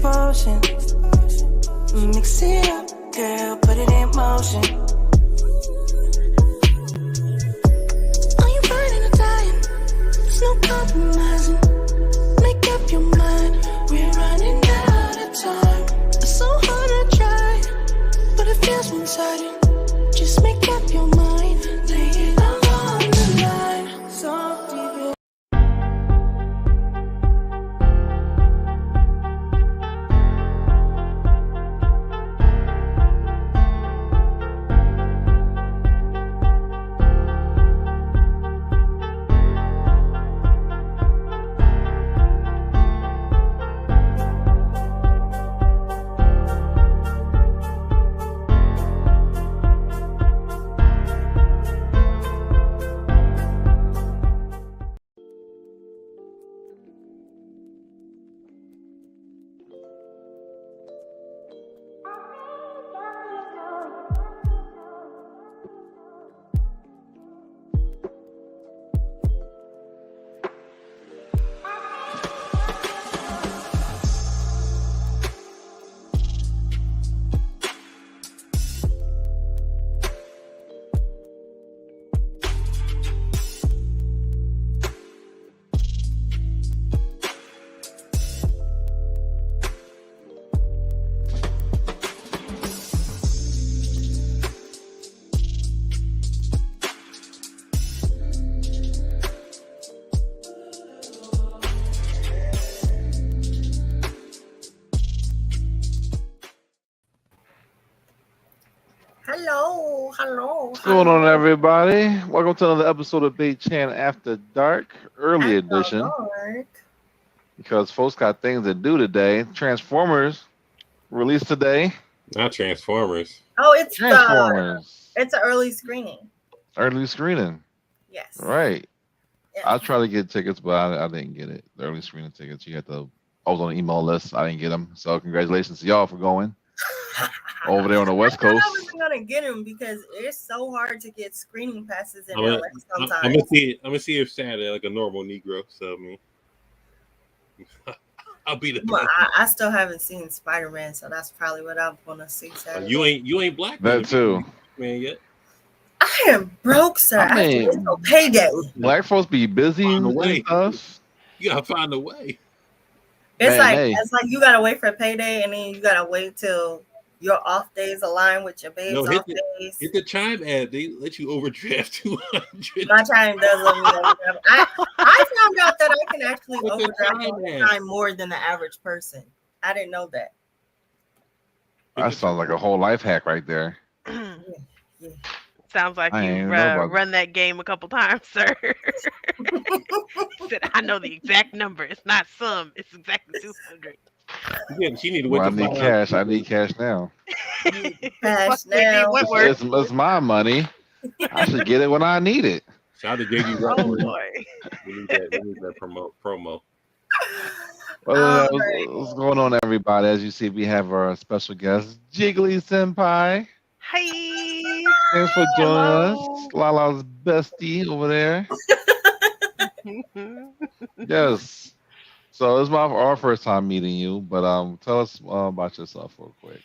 potion. Mix it up, girl, put it in motion. Are you burning or dying? There's no compromising. Make up your mind, we're running out of time. It's so hard to try, but it feels one-sided. Just make up your mind, lay it all on the line. So deep. What's going on, everybody? Welcome to another episode of Bae-Chan After Dark, early edition. Because folks got things to do today. Transformers released today. Not Transformers. Oh, it's Transformers. It's an early screening. Early screening. Yes. Right. Yes. I tried to get tickets, but I didn't get it. The early screening tickets. I was on the email list. I didn't get them. So congratulations to y'all for going. Over there on the West Coast. I wasn't gonna get them because it's so hard to get screening passes in LA sometimes. I'm gonna see if Saturday like a normal Negro. So I mean, I'll be the. Well, I still haven't seen Spider-Man, so that's probably what I'm gonna see Saturday. You ain't black. That too. Man, yet. I am broke, sir. I mean, it's no payday. Black folks be busy and stuff. You gotta find a way. It's like you gotta wait for payday, and then you gotta wait till your off days align with your babe's off days. Hit the Chime ad. They let you overdraft 200. My Chime does let me overdraft. I found out that I can actually overdraft Chime more than the average person. I didn't know that. That sounds like a whole life hack right there. Yeah. Sounds like you run that game a couple times, sir. Said, I know the exact number. It's not some. It's exactly 200. Yeah, she need to wait. I need cash. I need cash now. Cash now. It's my money. I should get it when I need it. Shout out to JD. Oh boy. We need that promo. Well, what's going on, everybody? As you see, we have our special guest, Jiggly Senpai. Hi. Thanks for joining us. Lala's bestie over there. Yes. So it's our first time meeting you, but tell us about yourself real quick.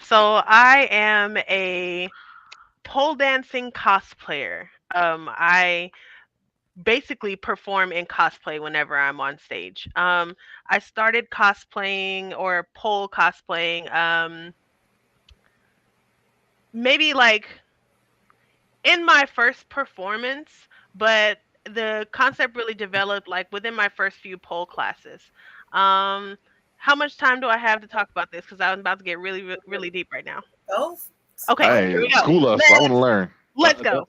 So I am a pole dancing cosplayer. I basically perform in cosplay whenever I'm on stage. I started cosplaying or pole cosplaying maybe like in my first performance, but the concept really developed like within my first few pole classes. How much time do I have to talk about this? Because I'm about to get really, really deep right now. Oh. Okay. Hey, here we go. school us. I want to learn. Let's go.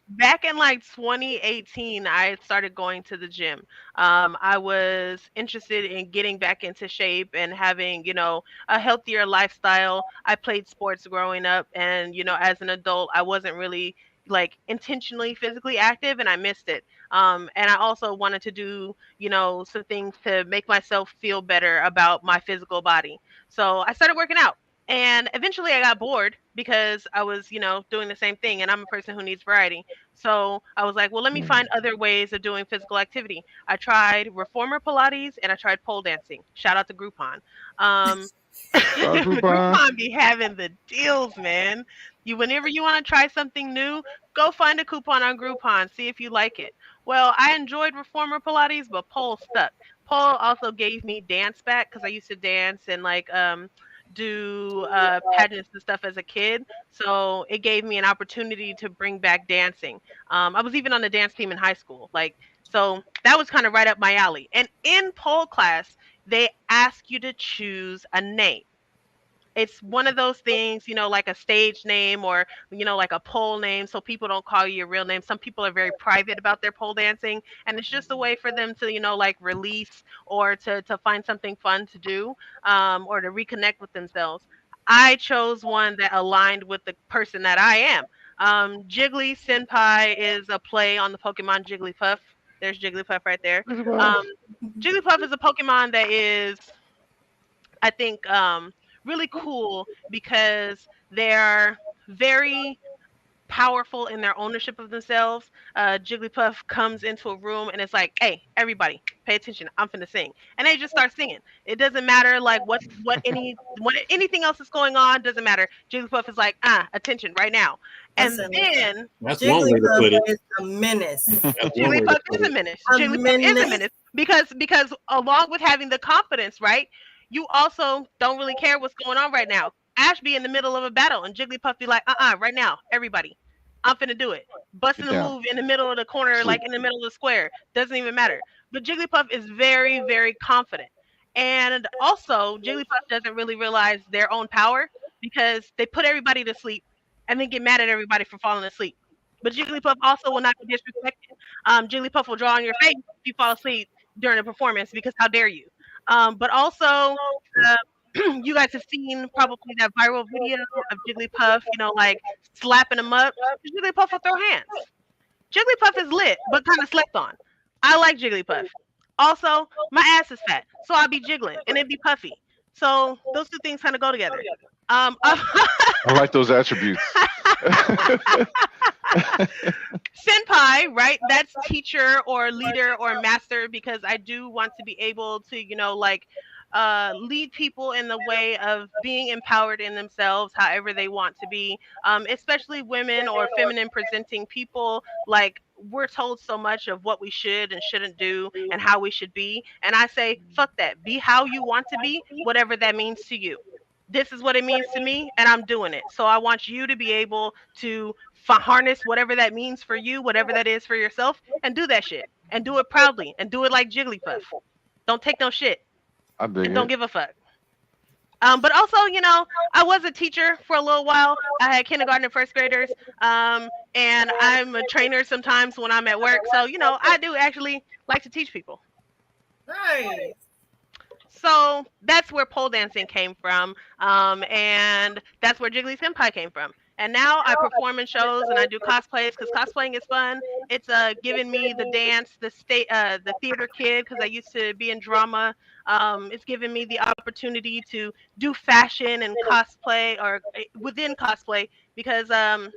Back in like 2018, I started going to the gym. I was interested in getting back into shape and having, a healthier lifestyle. I played sports growing up, and, as an adult, I wasn't really like intentionally physically active, and I missed it. And I also wanted to do, some things to make myself feel better about my physical body. So I started working out. And eventually I got bored because I was, doing the same thing, and I'm a person who needs variety. So I was like, well, let me find other ways of doing physical activity. I tried reformer Pilates and I tried pole dancing. Shout out to Groupon. Groupon. Groupon be having the deals, man. Whenever you want to try something new, go find a coupon on Groupon, see if you like it. Well, I enjoyed reformer Pilates, but pole stuck. Pole also gave me dance back because I used to dance and do pageants and stuff as a kid. So it gave me an opportunity to bring back dancing. I was even on the dance team in high school. So that was kind of right up my alley. And in pole class, they ask you to choose a name. It's one of those things, like a stage name or, like a pole name, so people don't call you your real name. Some people are very private about their pole dancing, and it's just a way for them to, release or to find something fun to do, or to reconnect with themselves. I chose one that aligned with the person that I am. Jiggly Senpai is a play on the Pokemon Jigglypuff. There's Jigglypuff right there. Jigglypuff is a Pokemon that is, I think, really cool because they're very powerful in their ownership of themselves. Jigglypuff comes into a room and it's like, "Hey, everybody, pay attention! I'm finna sing," and they just start singing. It doesn't matter what anything else is going on. Doesn't matter. Jigglypuff is like, attention right now. And then that's one way to put it. Is a menace. Jigglypuff is a menace. Jigglypuff is a menace because along with having the confidence, right? You also don't really care what's going on right now. Ash be in the middle of a battle and Jigglypuff be like, right now, everybody, I'm finna do it. Busting a move in the middle of the corner, like in the middle of the square. Doesn't even matter. But Jigglypuff is very, very confident. And also, Jigglypuff doesn't really realize their own power because they put everybody to sleep and then get mad at everybody for falling asleep. But Jigglypuff also will not be disrespected. Jigglypuff will draw on your face if you fall asleep during a performance because how dare you? But also, you guys have seen probably that viral video of Jigglypuff, slapping him up. Jigglypuff will throw hands. Jigglypuff is lit, but kind of slept on. I like Jigglypuff. Also, my ass is fat, so I'll be jiggling, and it'd be puffy. So those two things kind of go together. I like those attributes. Senpai, right? That's teacher or leader or master, because I do want to be able to, lead people in the way of being empowered in themselves, however they want to be, especially women or feminine presenting people. Like, we're told so much of what we should and shouldn't do and how we should be. And I say, fuck that. Be how you want to be, whatever that means to you. This is what it means to me, and I'm doing it. So I want you to be able to harness whatever that means for you, whatever that is for yourself, and do that shit. And do it proudly. And do it like Jigglypuff. Don't take no shit. I dig and don't give a fuck. But also, I was a teacher for a little while. I had kindergarten and first graders. And I'm a trainer sometimes when I'm at work. So, I do actually like to teach people. Nice. So that's where pole dancing came from. And that's where Jiggly Senpai came from. And now I perform in shows and I do cosplays because cosplaying is fun. It's giving me the dance, the theater kid, because I used to be in drama. It's given me the opportunity to do fashion and cosplay, or within cosplay, because I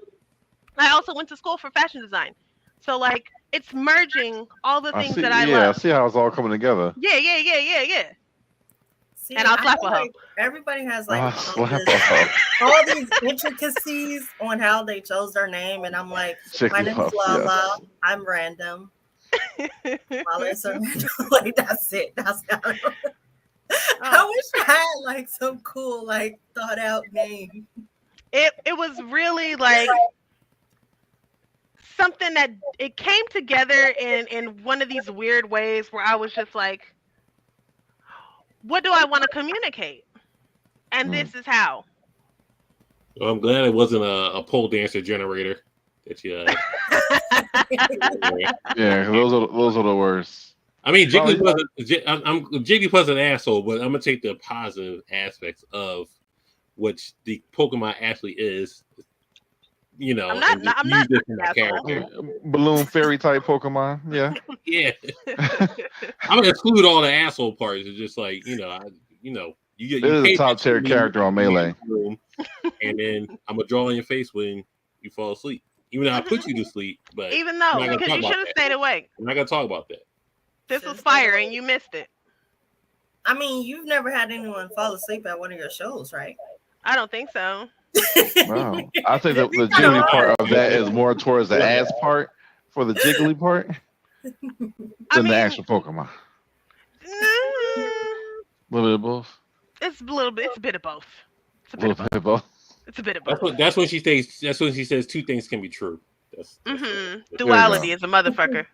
also went to school for fashion design. So it's merging all the things that I love. Yeah, I see how it's all coming together. Yeah. See, and I'll slap a hoe. Everybody has all these intricacies on how they chose their name, and I'm like, my name is Lala. Yeah. I'm random. That's it. That's how I wish I had some cool, thought out name. It was really something that it came together in one of these weird ways where I was just like, what do I want to communicate? And this is how. Well, I'm glad it wasn't a pole dancer generator that you. Yeah, those are the worst. I mean, Jigglypuff's an asshole, but I'm gonna take the positive aspects of which the Pokemon actually is. I'm not character. Balloon fairy type Pokemon. Yeah. Yeah. I'm gonna exclude all the asshole parts. It's just You this is a top tier character on Melee. And then I'm gonna draw on your face when you fall asleep. Even though I put you to sleep, but even though because you should have stayed awake. I'm not gonna talk about that. This was fire and you missed it. I mean, you've never had anyone fall asleep at one of your shows, right? I don't think so. Wow. I think the jiggly part of that is more towards the ass part for the jiggly part than the actual Pokemon. A little bit of both. It's a little bit. It's a bit of both. It's a bit of both. It's a bit of both. That's when she says. That's when she says two things can be true. That's Duality is a motherfucker.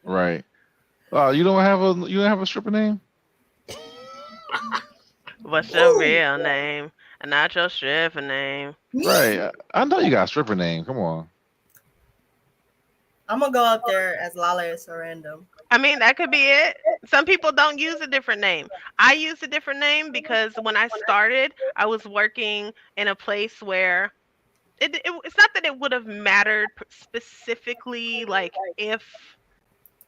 Right. You don't have a stripper name? What's your real name? And not your stripper name. Right. I know you got a stripper name. Come on. I'm gonna go up there as Lala Sorrento. I mean, that could be it. Some people don't use a different name. I use a different name because when I started, I was working in a place where it's not that it would have mattered specifically, like if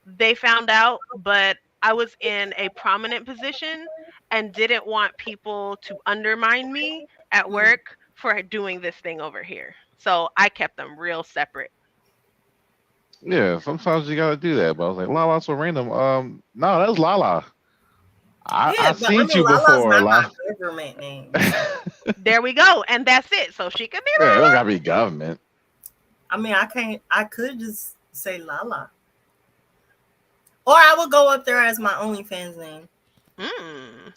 they found out, but I was in a prominent position and didn't want people to undermine me at work for doing this thing over here. So I kept them real separate. Yeah, sometimes you gotta do that. But I was like, Lala's so random. No, that's Lala. I've seen you before. Not my government name. There we go, and that's it. So she could be Lala. Yeah, it don't gotta be government. I mean, I could just say Lala, or I would go up there as my OnlyFans name.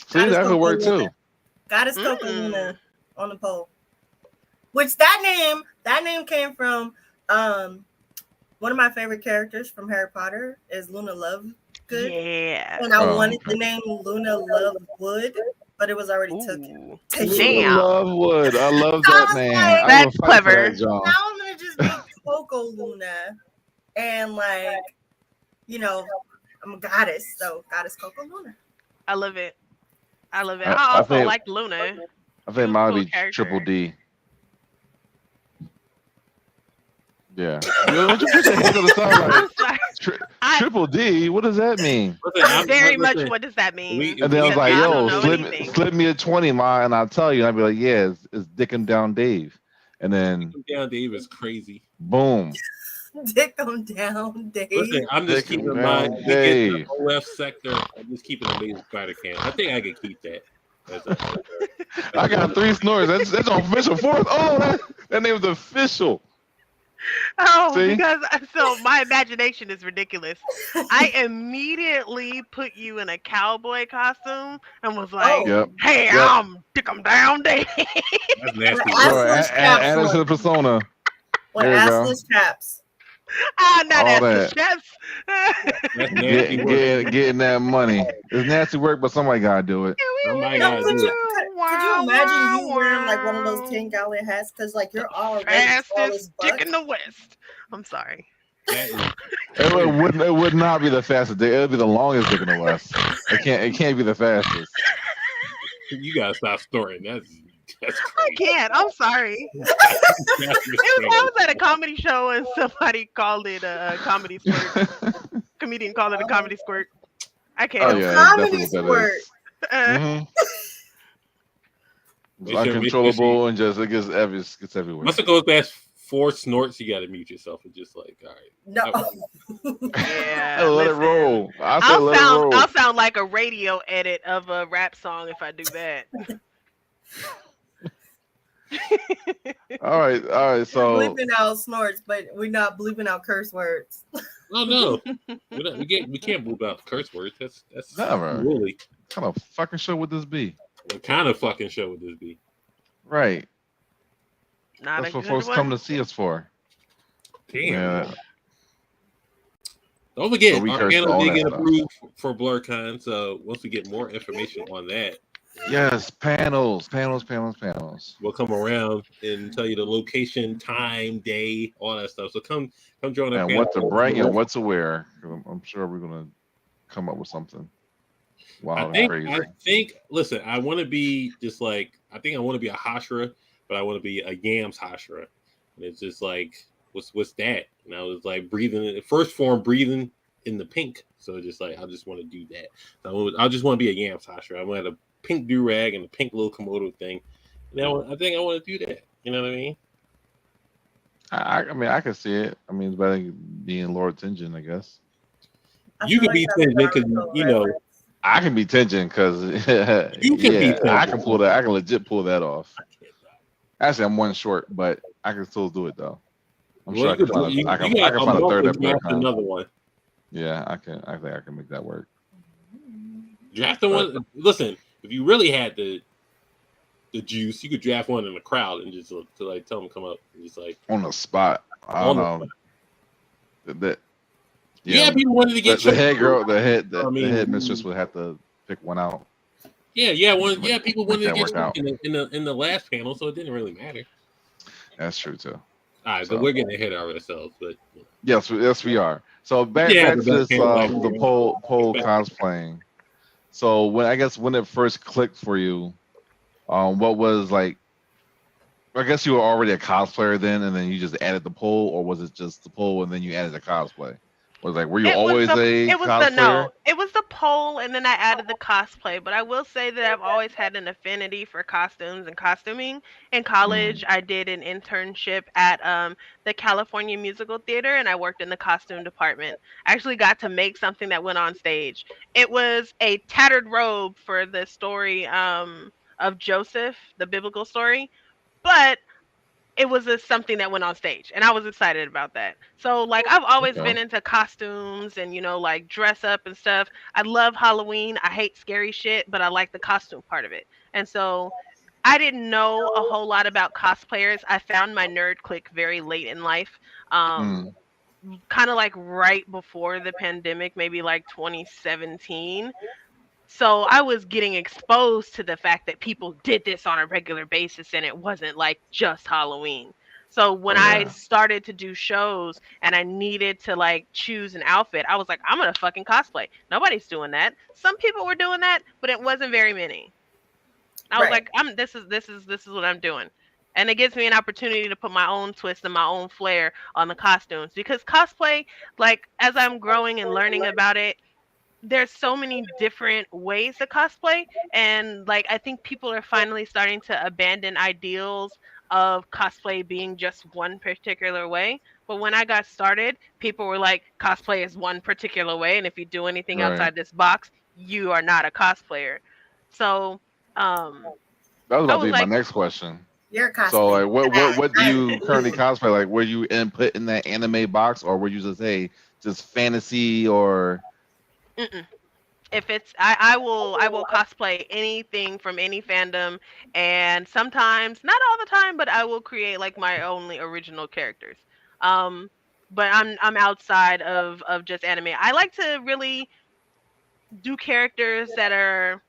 See, that could work too. Goddess Coco Luna on the pole. Which that name came from one of my favorite characters from Harry Potter is Luna Lovegood. Yeah. And I wanted the name Luna Lovewood, but it was already taken. Damn. Lovewood. I love that name. Like, that's clever. That, now I'm gonna just be Coco Luna, and I'm a goddess, so Goddess Coco Luna. I love it. I also like Luna. I think mine would be Triple D. Yeah. What you put your hands on the side like? Triple D? What does that mean? Very much. What does that mean? And then I was like, yo, slip me a 20, Ma, and I'll tell you. And I'd be like, yeah, it's Dick 'em Down Dave. And then Dick 'em Down Dave is crazy. Boom. Dick 'em Down Dave. Listen, I'm just keeping in mind the OF sector. I'm just keeping the Amazing Spider-Can. I think I could keep that. I got 3 snores. That's official. 4th. Oh, that name was official. Oh, see? Because so my imagination is ridiculous. I immediately put you in a cowboy costume and was like, "Hey, I'm Dick 'em Down Dave." That's nasty. Add it to the persona. With assless chaps. Not assless chaps. Getting that money. It's nasty work, but somebody gotta do it. Somebody gotta do it. Could you imagine you wearing like one of those 10-gallon hats? Because like you're already fastest dick in the West. I'm sorry. It would not be the fastest dick. It would be the longest dick in the West. It can't be the fastest. You gotta stop snorting. That's I can't. I'm sorry. I was at a comedy show and somebody called it a comedy squirt. Comedian called it a comedy squirt. I can't. Oh, yeah, comedy squirt. It's uncontrollable and just it gets everywhere. Once it goes past 4 snorts, you gotta mute yourself and just like, all right. No. Yeah. Let it roll. I'll sound like a radio edit of a rap song if I do that. All right. So we're bleeping out snorts, but we're not bleeping out curse words. Oh no, we can't bleep out curse words. That's never. Really. What kind of fucking show would this be? What kind of fucking show would this be? Right. That's what folks come to see us for. Damn. Yeah. Don't forget, our panel did get approved for BlerdCon, so once we get more information on that. Yes, panels. We'll come around and tell you the location, time, day, all that stuff. So come join us. And what to bring and what to wear. I'm sure we're gonna come up with something. Wow, crazy. I think. Listen, I want to be just like. I think I want to be a Hashira, but I want to be a Yams Hashira. And it's just like, what's that? And I was like breathing. First form breathing in the pink. So just like I just want to do that. So I just want to be a Yams Hashira. I'm gonna pink do rag and the pink little Komodo thing. Now I think I want to do that. You know what I mean? I mean, I can see it. I mean, it's better than being Lord Tenjin, I guess. You can be Tenjin because you know. I can be Tenjin because you can be Tenjin. I can pull that. I can legit pull that off. Actually, I'm one short, but I can still do it though. I'm sure I can find a third at Blerd. Another one. Yeah, I can. I think I can make that work. Draft one. Listen, if you really had the juice, you could draft one in the crowd and just to like tell them to come up and just like on the spot. I don't know. That yeah, people wanted to get the head girl, the head mistress would have to pick one out. Yeah, people wanted to get out in the last panel, so it didn't really matter. That's true too. All right, so we're getting ahead of ourselves, but yes, we are. So back to this the pole cosplaying. So when it first clicked for you, what was like? I guess you were already a cosplayer then, and then you just added the pole, or was it just the pole and then you added the cosplay? Was like, were you always a cosplayer? It was the pole, and then I added the cosplay. But I will say that I've always had an affinity for costumes and costuming. In college, I did an internship at the California Musical Theater, and I worked in the costume department. I actually got to make something that went on stage. It was a tattered robe for the story of Joseph, the biblical story, but it was something that went on stage, and I was excited about that. So like I've always been into costumes and like dress up and stuff. I love Halloween. I hate scary shit, but I like the costume part of it. And so I didn't know a whole lot about cosplayers. I found my nerd clique very late in life. Kind of like right before the pandemic, maybe like 2017. So I was getting exposed to the fact that people did this on a regular basis and it wasn't like just Halloween. So when I started to do shows and I needed to like choose an outfit, I was like, I'm gonna fucking cosplay. Nobody's doing that. Some people were doing that, but it wasn't very many. I was like, this is what I'm doing. And it gives me an opportunity to put my own twist and my own flair on the costumes, because cosplay, like as I'm growing and learning about it, there's so many different ways to cosplay, and like I think people are finally starting to abandon ideals of cosplay being just one particular way. But when I got started, people were like, cosplay is one particular way, and if you do anything outside this box, you are not a cosplayer. So that was about to be my next question. You're a cosplayer. So like what do you currently cosplay? Like were you put in that anime box, or were you just fantasy or If it's I will cosplay anything from any fandom, and sometimes, not all the time, but I will create like my only original characters. But I'm outside of just anime. I like to really do characters that are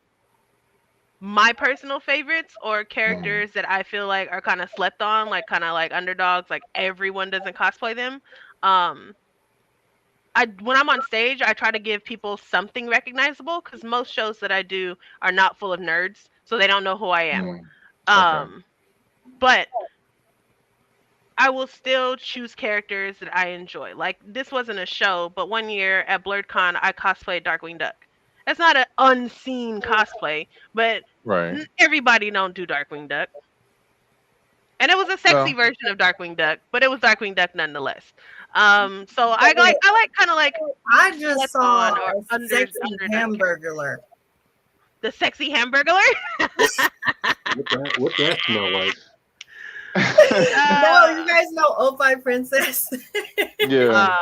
my personal favorites, or characters that I feel like are kind of slept on, like kind of like underdogs, like everyone doesn't cosplay them. When I'm on stage, I try to give people something recognizable, because most shows that I do are not full of nerds, so they don't know who I am. But I will still choose characters that I enjoy. Like this wasn't a show, but one year at BlerdCon, I cosplayed Darkwing Duck. That's not an unseen cosplay, but everybody don't do Darkwing Duck. And it was a sexy version of Darkwing Duck, but it was Darkwing Duck nonetheless. So I like kind of like I just saw a sexy hamburglar. The sexy hamburglar? What that smell like? No, you guys know Opie Princess. Yeah.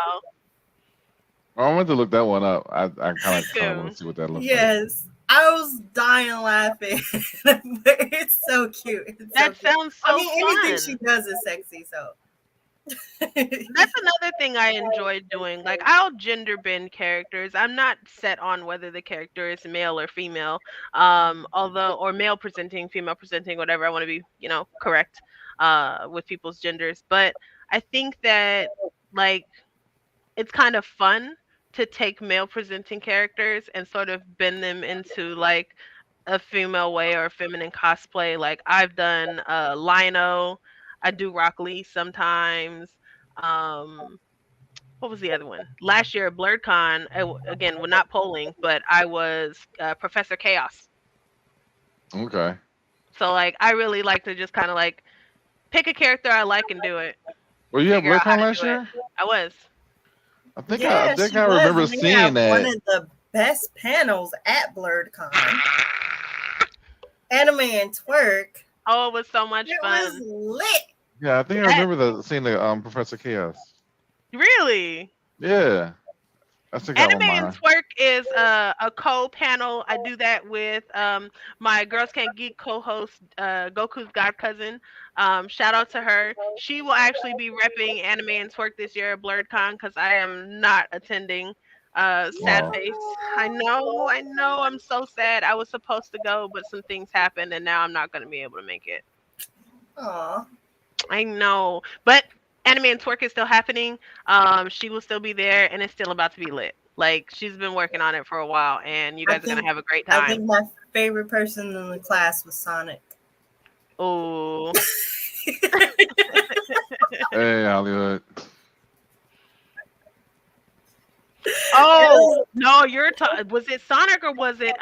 I went to look that one up. I kind of want to see what that looks like. Yes. I was dying laughing. It's so cute. That sounds so fun. Anything she does is sexy, so. That's another thing I enjoy doing. Like I'll gender bend characters. I'm not set on whether the character is male or female. Or male presenting, female presenting, whatever. I want to be, correct with people's genders. But I think that like it's kind of fun to take male presenting characters and sort of bend them into like a female way or a feminine cosplay. Like I've done Lino. I do Rock Lee sometimes. What was the other one? Last year at BlerdCon, again, we're not polling, but I was Professor Chaos. Okay. So like I really like to just kind of like pick a character I like and do it. Were you at Figure out how BlerdCon to last do it. year? I was. I think Yeah, she I was. remember And they seeing had that. one of the best panels at BlerdCon. Anime and twerk. Oh, it was so much fun. It was lit. Yeah, I think I remember seeing the Professor Chaos. Really? Yeah. I think I Anime on and mine. Twerk is a co-panel. I do that with my Girls Can't Geek co-host, Goku's god cousin. Shout out to her. She will actually be repping Anime and Twerk this year at BlerdCon because I am not attending. Sad face. I know. I'm so sad. I was supposed to go, but some things happened, and now I'm not going to be able to make it. Aw. I know, but Anime and Twerk is still happening. She will still be there, and it's still about to be lit. Like she's been working on it for a while, and you guys are gonna have a great time. I think my favorite person in the class was Sonic. Oh. Hey, Hollywood. Oh no, was it Sonic or was it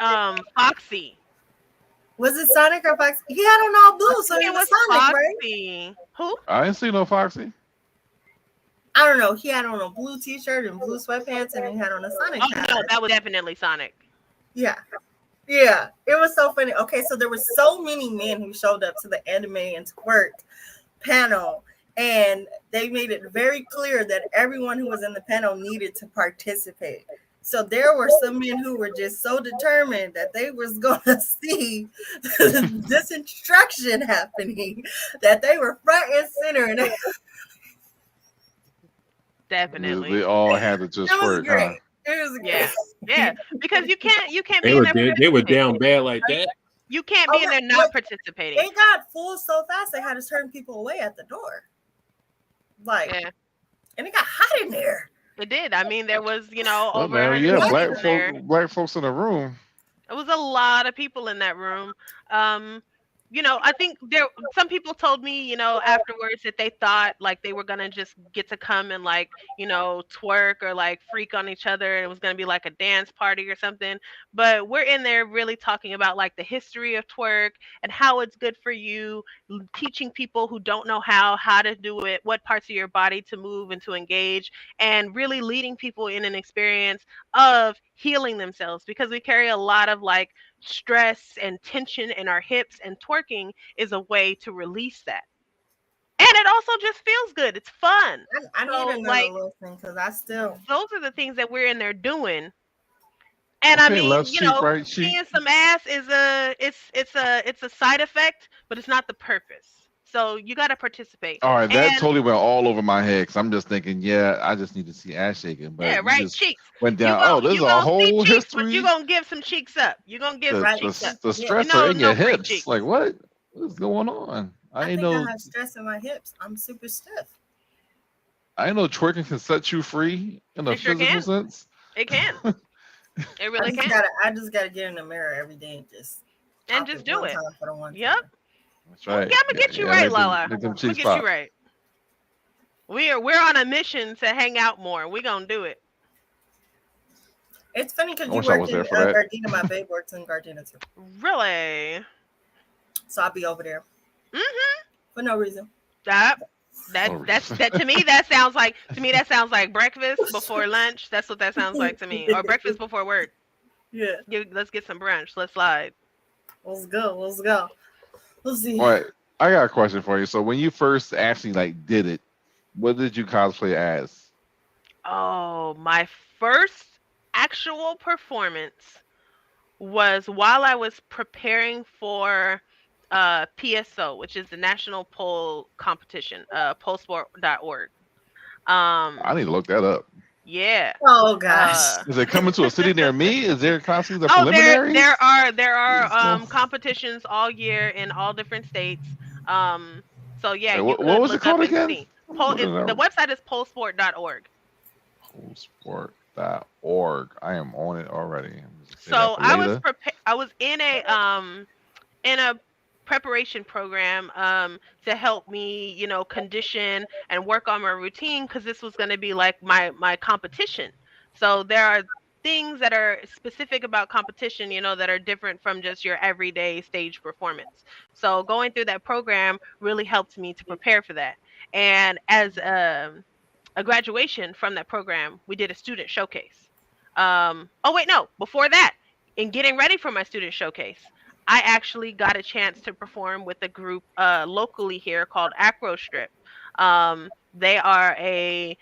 Foxy? Was it Sonic or Foxy? He had on all blue, so it was Sonic, Foxy. right? Who? I didn't see no Foxy. I don't know. He had on a blue t-shirt and blue sweatpants, and he had on a Sonic hat. No, that was definitely Sonic. Yeah. Yeah. It was so funny. Okay, so there were so many men who showed up to the Anime and Twerk panel, and they made it very clear that everyone who was in the panel needed to participate. So there were some men who were just so determined that they was going to see this instruction happening that they were front and center. And definitely, they all had to just work. Great. It was great. Yeah, because you can't they be were in there. They were down bad like that. You can't be in there not participating. It got full so fast they had to turn people away at the door. Like, and it got hot in there. It did. I mean, there was, over black folks in the room. It was a lot of people in that room. I think some people told me, afterwards that they thought like they were gonna just get to come and like, twerk or like freak on each other, and it was gonna be like a dance party or something. But we're in there really talking about like the history of twerk and how it's good for you, teaching people who don't know how to do it, what parts of your body to move and to engage, and really leading people in an experience of healing themselves, because we carry a lot of like stress and tension in our hips, and twerking is a way to release that. And it also just feels good. It's fun. I need another listen because those are the things that we're in there doing. And I mean, seeing some ass is it's a side effect, but it's not the purpose. So you got to participate. All right, that totally went all over my head because I'm just thinking, I just need to see ass shaking. But yeah, right, cheeks. Went down. There's a whole history. You're going to give some cheeks up. You're going to give some cheeks up. The stressor in your hips. Cheeks. Like, what is going on? I have stress in my hips. I'm super stiff. I know twerking can set you free in a physical sense. It can. It really can. I just got to get in the mirror every day and just do it. Yep. That's right. I'm gonna get you right, Lala. I'm gonna get you right. We're on a mission to hang out more. We're gonna do it. It's funny because you work in Gardena. My babe works in Gardena too. Really? So I'll be over there. For no reason. That to me that sounds like breakfast before lunch. That's what that sounds like to me. Or breakfast before work. Yeah. Let's get some brunch. Let's slide. Let's go. Let's see. All right, I got a question for you. So when you first actually did it, what did you cosplay as? Oh, my first actual performance was while I was preparing for PSO, which is the National Pole Competition, polesport.org. I need to look that up. Yeah. Oh gosh. Is it coming to a city near me? Is there constantly the preliminaries? There are competitions all year in all different states. So yeah. Hey, what was it called again? The website is polesport.org. Polesport.org. I am on it already. So I was in a preparation program to help me, condition and work on my routine, because this was going to be like my competition. So there are things that are specific about competition, that are different from just your everyday stage performance. So going through that program really helped me to prepare for that. And as a graduation from that program, we did a student showcase. Oh wait, no, before that, in getting ready for my student showcase, I actually got a chance to perform with a group locally here called Acro Strip. They are a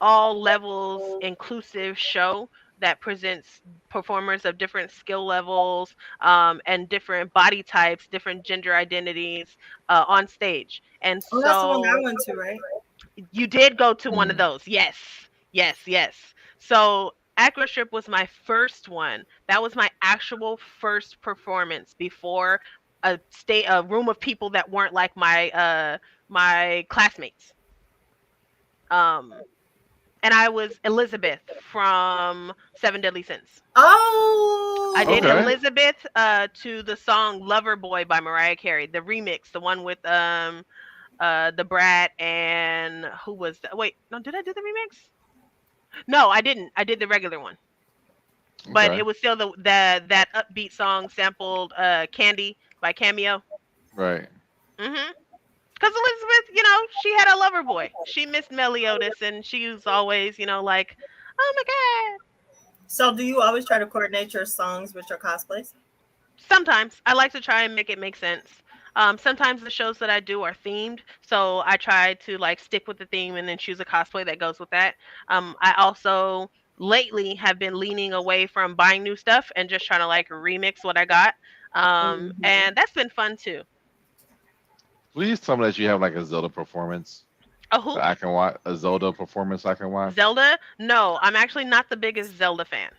all levels inclusive show that presents performers of different skill levels and different body types, different gender identities on stage. And that's the one I so went to, right? you did go to one of those. Yes. Yes, yes. So Acrostrip was my first one. That was my actual first performance before a room of people that weren't like my classmates. And I was Elizabeth from Seven Deadly Sins. Oh, I did Elizabeth to the song Lover Boy by Mariah Carey, the remix, the one with the Brat and who was that? Wait, no, did I do the remix? No, I didn't. I did the regular one. But it was still that upbeat song sampled Candy by Cameo. Right. Mhm. Because Elizabeth, she had a lover boy. She missed Meliodas, and she was always, like, oh my god. So, do you always try to coordinate your songs with your cosplays? Sometimes I like to try and make it make sense. Sometimes the shows that I do are themed, so I try to like stick with the theme and then choose a cosplay that goes with that. I also lately have been leaning away from buying new stuff and just trying to like remix what I got. And that's been fun too. Please tell me that you have like a Zelda performance. A who? I can watch a Zelda performance. I can watch. Zelda? No, I'm actually not the biggest Zelda fan.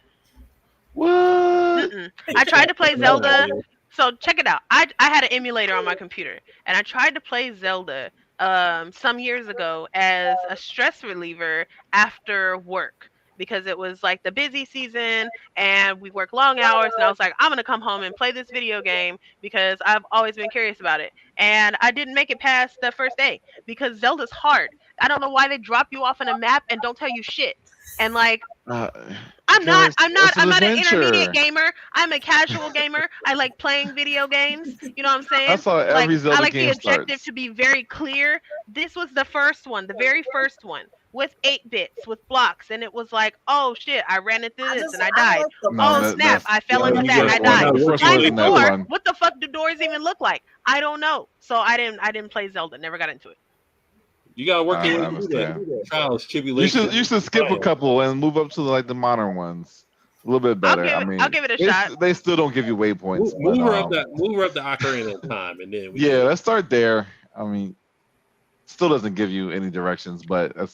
What? I tried to play Zelda. So check it out. I had an emulator on my computer, and I tried to play Zelda some years ago as a stress reliever after work because it was like the busy season and we work long hours, and I was like, I'm gonna come home and play this video game because I've always been curious about it. And I didn't make it past the first day because Zelda's hard. I don't know why they drop you off on a map and don't tell you shit. And like I'm not an intermediate gamer. I'm a casual gamer. I like playing video games. You know what I'm saying? That's how every Zelda I like game the objective starts. to be very clear. This was the first one, the very first one with 8 bits with blocks, and it was like, oh shit, I ran into this and I died. Snap, I fell into that and I died. Find the door. What the fuck do doors even look like? I don't know. So I didn't play Zelda. Never got into it. You gotta work your way through that trials, tribulations. You should skip a couple and move up to like the modern ones. A little bit better. I'll give it a shot. They still don't give you waypoints. Move her up the Ocarina of Time, and then let's start there. I mean, still doesn't give you any directions, but at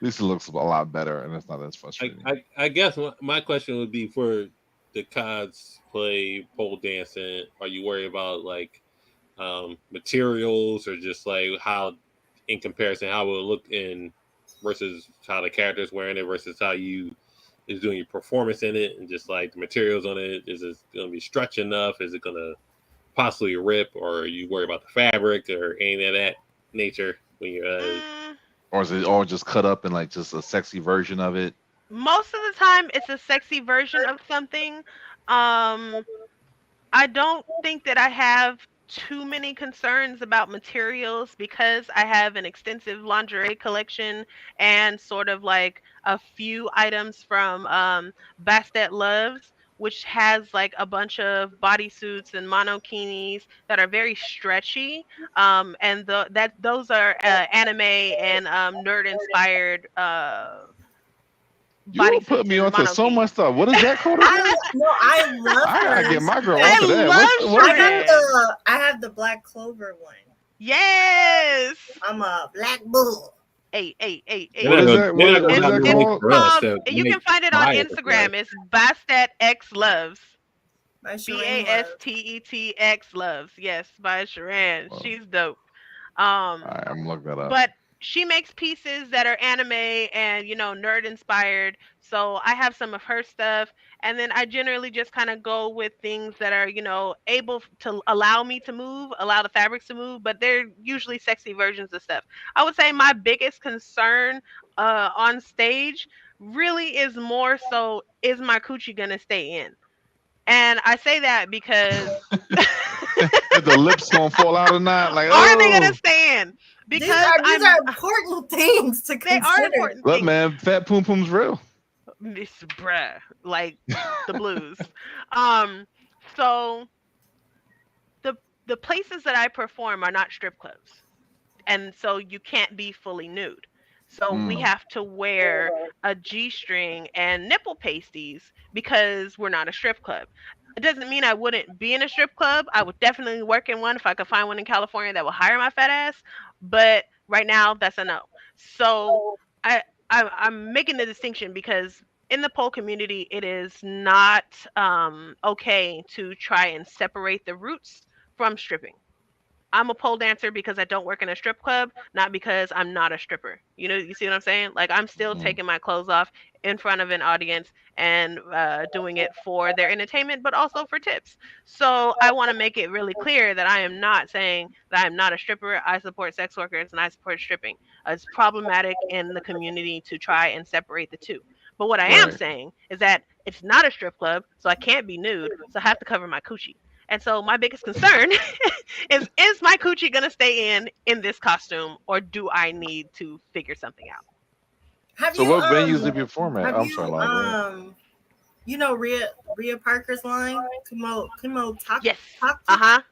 least it looks a lot better, and it's not as frustrating. I guess my question would be for the cosplay pole dancing. Are you worried about like materials or just like how? In comparison, how it will look in versus how the character's wearing it versus how you is doing your performance in it, and just like the materials on it, is it going to be stretch enough? Is it going to possibly rip, or are you worry about the fabric or any of that nature when you're or is it all just cut up in like just a sexy version of it? Most of the time, it's a sexy version of something. I don't think that I have too many concerns about materials because I have an extensive lingerie collection and sort of like a few items from Bastet Loves, which has like a bunch of bodysuits and monokinis that are very stretchy, and those are anime and nerd inspired you put me onto so much stuff. What is that called? I love. I gotta get my girl onto that. I have the Black Clover one. Yes, I'm a black bull. Hey. What is that called? You can find it on Instagram. It's Bastet X Loves. Bastet X Loves. Yes, by Sharan. Whoa. She's dope. I'm gonna look that up. But she makes pieces that are anime and, nerd inspired. So I have some of her stuff. And then I generally just kind of go with things that are, able to allow me to move, allow the fabrics to move. But they're usually sexy versions of stuff. I would say my biggest concern on stage really is more so, is my coochie gonna stay in? And I say that because if the lips gonna fall out or not, like, are they gonna stay in? Because these are important things to consider. They are important Look, things. man, fat poom poom's real. Miss bruh, like the blues. So the places that I perform are not strip clubs, and so you can't be fully nude. So we have to wear a G-string and nipple pasties because we're not a strip club. It doesn't mean I wouldn't be in a strip club. I would definitely work in one if I could find one in California that will hire my fat ass. But right now, that's a no. So I'm making the distinction because in the pole community, it is not okay to try and separate the roots from stripping. I'm a pole dancer because I don't work in a strip club, not because I'm not a stripper. You know, you see what I'm saying? Like, I'm still taking my clothes off in front of an audience and doing it for their entertainment, but also for tips. So I want to make it really clear that I am not saying that I'm not a stripper. I support sex workers and I support stripping. It's problematic in the community to try and separate the two. But what I am saying is that it's not a strip club, so I can't be nude, so I have to cover my coochie. And so my biggest concern is my coochie gonna stay in this costume, or do I need to figure something out? What venues do you perform at? I'm sorry, like, you know Rhea Parker's line? Kimo Talk. Yes.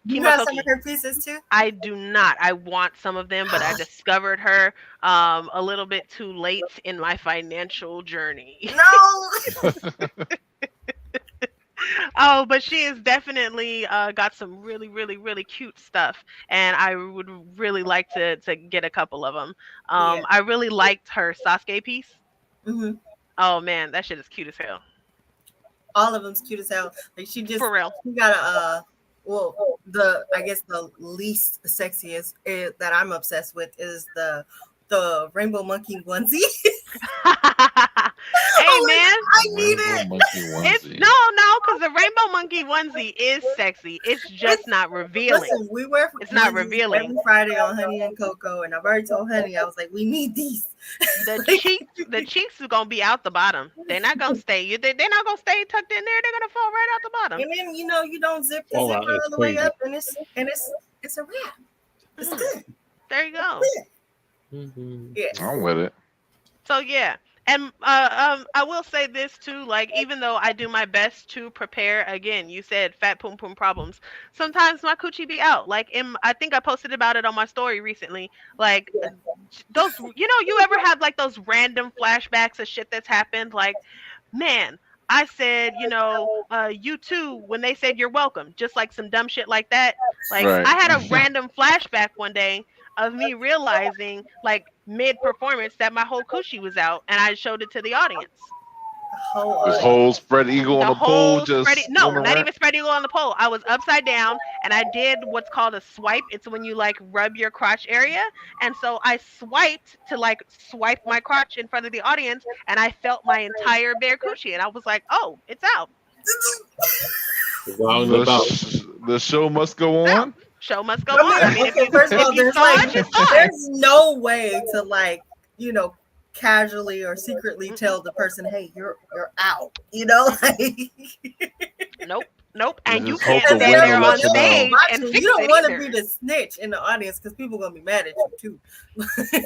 You have some of her pieces too? I do not. I want some of them, but I discovered her a little bit too late in my financial journey. No. Oh, but she has definitely got some really, really, really cute stuff, and I would really like to get a couple of them. I really liked her Sasuke piece. Oh man, that shit is cute as hell. All of them's cute as hell. Like she just, for real. She got a I guess the least sexiest that I'm obsessed with is the rainbow monkey onesie. Hey man, I need it. Because the rainbow monkey onesie is sexy. It's just not revealing. Listen, we wear it's not revealing every Friday on Honey and Cocoa, and I've already told Honey, I was like, we need these. The cheeks is gonna be out the bottom. They're not gonna stay. They're not gonna stay tucked in there. They're gonna fall right out the bottom. And then you don't zip the zipper all the way up, and it's a wrap. It's good. There you go. Yeah, I'm with it. So yeah. And I will say this too, like, even though I do my best to prepare, again, you said fat poom poom problems. Sometimes my coochie be out. Like, I think I posted about it on my story recently. Like, those, you ever have like those random flashbacks of shit that's happened? Like, man, I said, you too, when they said you're welcome, just like some dumb shit like that. Like, I had a random flashback one day of me realizing, like, mid-performance that my whole coochie was out, and I showed it to the audience. This whole spread eagle on the pole, not even spread eagle on the pole. I was upside down, and I did what's called a swipe. It's when you, like, rub your crotch area, and so I swiped to, like, swipe my crotch in front of the audience, and I felt my entire bare coochie, and I was like, oh, it's out. The show must go on. Show must go on. I mean, first of all, there's no way to, like, casually or secretly tell the person, hey, you're out. Nope. And you can't stand there on stage and fix you don't it want to either. be the snitch in the audience because people are gonna be mad at you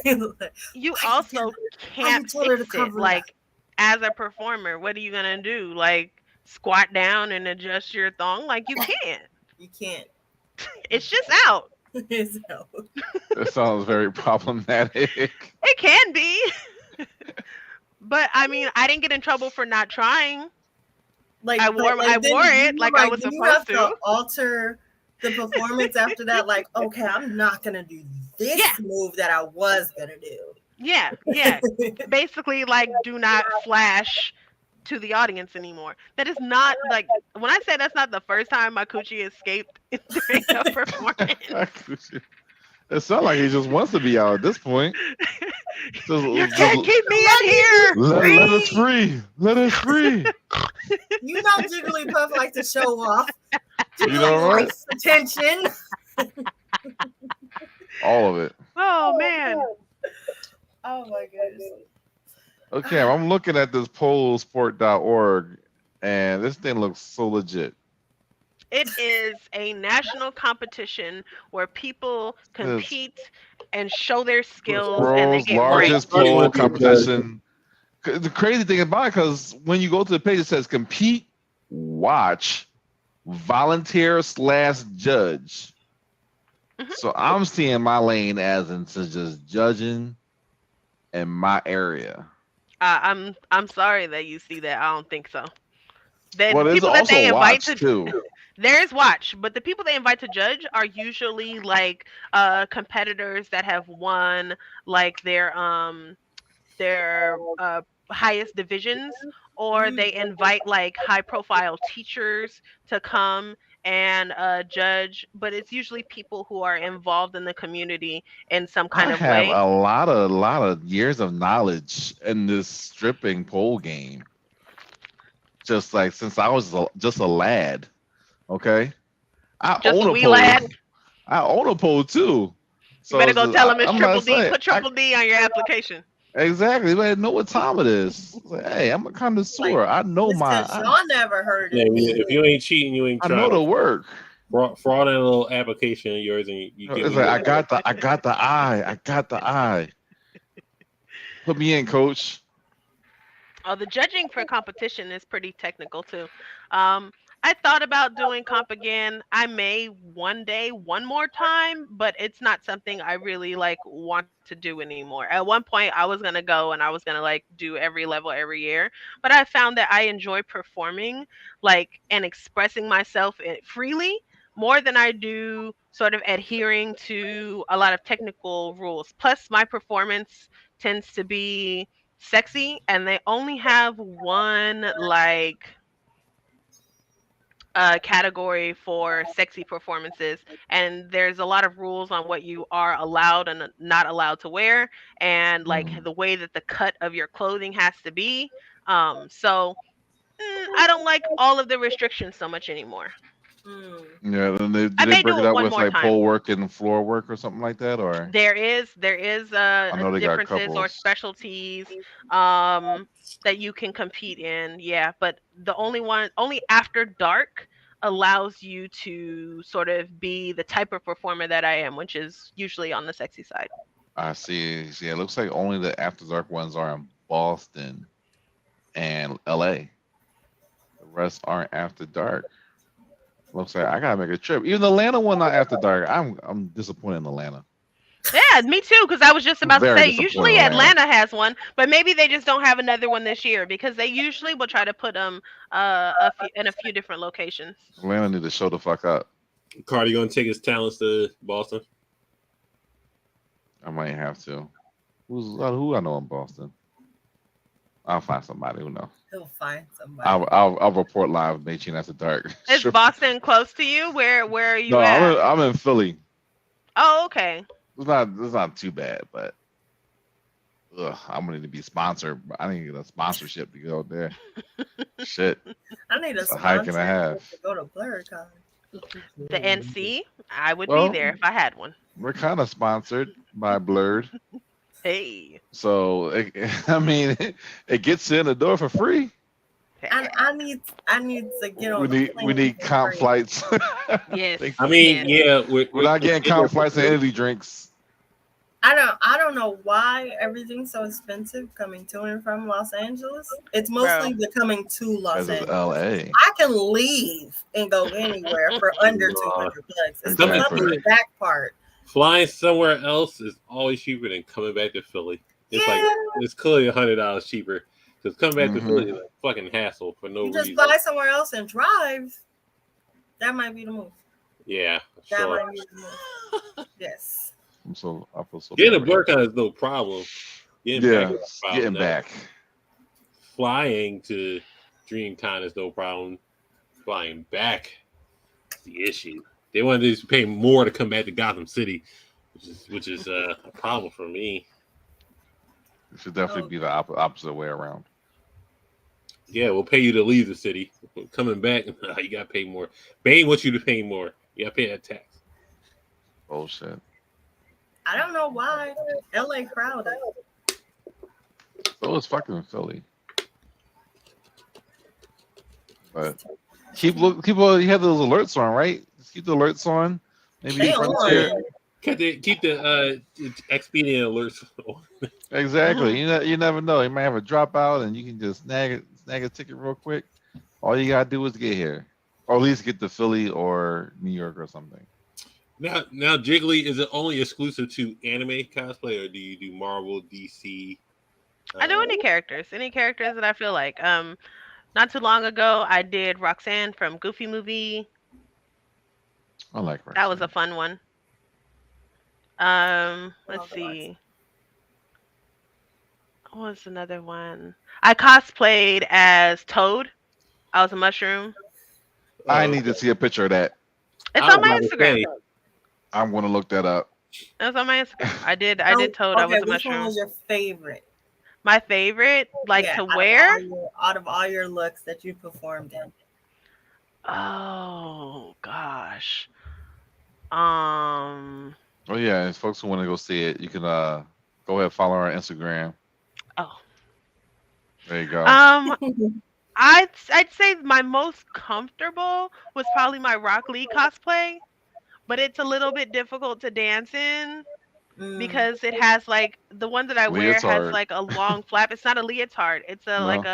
too. You also can't fix it. Like, as a performer, what are you gonna do? Like, squat down and adjust your thong? Like, you can't. You can't. It's just out. It's out. That sounds very problematic. It can be. But I mean, I didn't get in trouble for not trying. Like, I wore it like I was supposed to. Alter the performance after that. Like, okay, I'm not gonna do this move that I was gonna do. Yeah. Basically, like, do not flash to the audience anymore. That is not, like, when I say that's not the first time my coochie escaped during a performance. It sounds like he just wants to be out at this point. You can't keep me in here. Let us free. Let us free. You know, Jigglypuff like to show off. Right? Attention. All of it. Oh man. Oh my goodness. Okay, I'm looking at this polesport.org, and this thing looks so legit. It is a national competition where people compete and show their skills, and they World's get ranked. largest pole competition. The crazy thing about it, because when you go to the page, it says compete, watch, volunteer/judge. So I'm seeing my lane as into just judging in my area. I'm sorry that you see that. I don't think so. Well, there's people that also they invite watch too. There is watch, but the people they invite to judge are usually like competitors that have won like their highest divisions, or they invite like high profile teachers to come and judge, but it's usually people who are involved in the community in some kind of way. I have a lot of years of knowledge in this stripping pole game. Just like since I was just a lad. Okay. I own a pole. I own a pole too. So you better go tell them it's Triple D. Put Triple D on your application. Exactly. You know what time it is. Like, hey, I'm a connoisseur. I know my. Y'all never heard it. If you ain't cheating, you ain't trying. I know the work. Fraud in a little application of yours, and you get. It's like I got the eye. I got the eye. Put me in, coach. Oh, the judging for competition is pretty technical too. I thought about doing comp again. I may one day, one more time, but it's not something I really like want to do anymore. At one point, I was gonna go and I was gonna like do every level every year, but I found that I enjoy performing, like, and expressing myself freely more than I do sort of adhering to a lot of technical rules. Plus, my performance tends to be sexy, and they only have one like category for sexy performances, and there's a lot of rules on what you are allowed and not allowed to wear, and like the way that the cut of your clothing has to be. So I don't like all of the restrictions so much anymore. Yeah, then they break it up with like pole work and floor work or something like that, or there is differences or specialties that you can compete in. Yeah, but the only After Dark allows you to sort of be the type of performer that I am, which is usually on the sexy side. I see. See, it looks like only the After Dark ones are in Boston and LA. The rest aren't After Dark. Looks like I gotta make a trip. Even the Atlanta one not After Dark. I'm disappointed in Atlanta. Yeah, me too. Because I was just about to say, usually Atlanta has one, but maybe they just don't have another one this year because they usually will try to put them in a few different locations. Atlanta need to show the fuck up. Cardi gonna take his talents to Boston? I might have to. Who I know in Boston? I'll find somebody who knows. He'll find somebody. I'll report live Bae-Chan After Dark. Is Boston close to you? Where are you at? No, I'm in Philly. Oh, okay. It's not too bad, but I'm gonna need to be sponsored. I need to get a sponsorship to go there. Shit. I need a hike and a half to go to Blerd. The NC, I would be there if I had one. We're kind of sponsored by Blerd. Hey. So it gets you in the door for free. I need to get on. We need comp flights. Yes. I mean, yeah, we're not getting comp flights and energy drinks. I don't know why everything's so expensive coming to and from Los Angeles. It's mostly the coming to Los Angeles. LA. I can leave and go anywhere for under $200. It's the back part. Flying somewhere else is always cheaper than coming back to Philly. It's like it's clearly $100 cheaper. Because coming back to Philly is a fucking hassle for no reason. Just fly somewhere else and drive. That might be the move. Yeah, that might be the move. Yes. I feel so getting a BlerdCon is no problem. Getting back. Flying to DreamCon is no problem. Flying back is the issue. They wanted to pay more to come back to Gotham City, which is a problem for me. It should definitely be the opposite way around. Yeah, we'll pay you to leave the city. Coming back, you got to pay more. Bane wants you to pay more. You got to pay that tax. Bullshit. I don't know why. LA crowded. So is fucking Philly. But keep you have those alerts on, right? Just keep the alerts on. Maybe They Frontier. Keep the Expedia alerts on. Exactly. You never know. You might have a dropout, and you can just snag a ticket real quick. All you gotta do is get here, or at least get to Philly or New York or something. Now, Jiggly, is it only exclusive to anime cosplay, or do you do Marvel, DC? I do any characters that I feel like. Not too long ago, I did Roxanne from Goofy Movie. I like Roxanne. That was a fun one. Let's see. What was another one? I cosplayed as Toad. I was a mushroom. I need to see a picture of that. It's on my Instagram. I'm gonna look that up. It's on my Instagram. I did Toad. Okay, I was a mushroom. Which one was your favorite? My favorite, to wear? Out of all your looks that you performed in. Oh gosh. Oh yeah, and folks who want to go see it, you can go ahead, follow our Instagram. Oh. There you go. I'd say my most comfortable was probably my Rock Lee cosplay, but it's a little bit difficult to dance in because it has like the one that I wear has like a long flap. It's not a leotard. It's like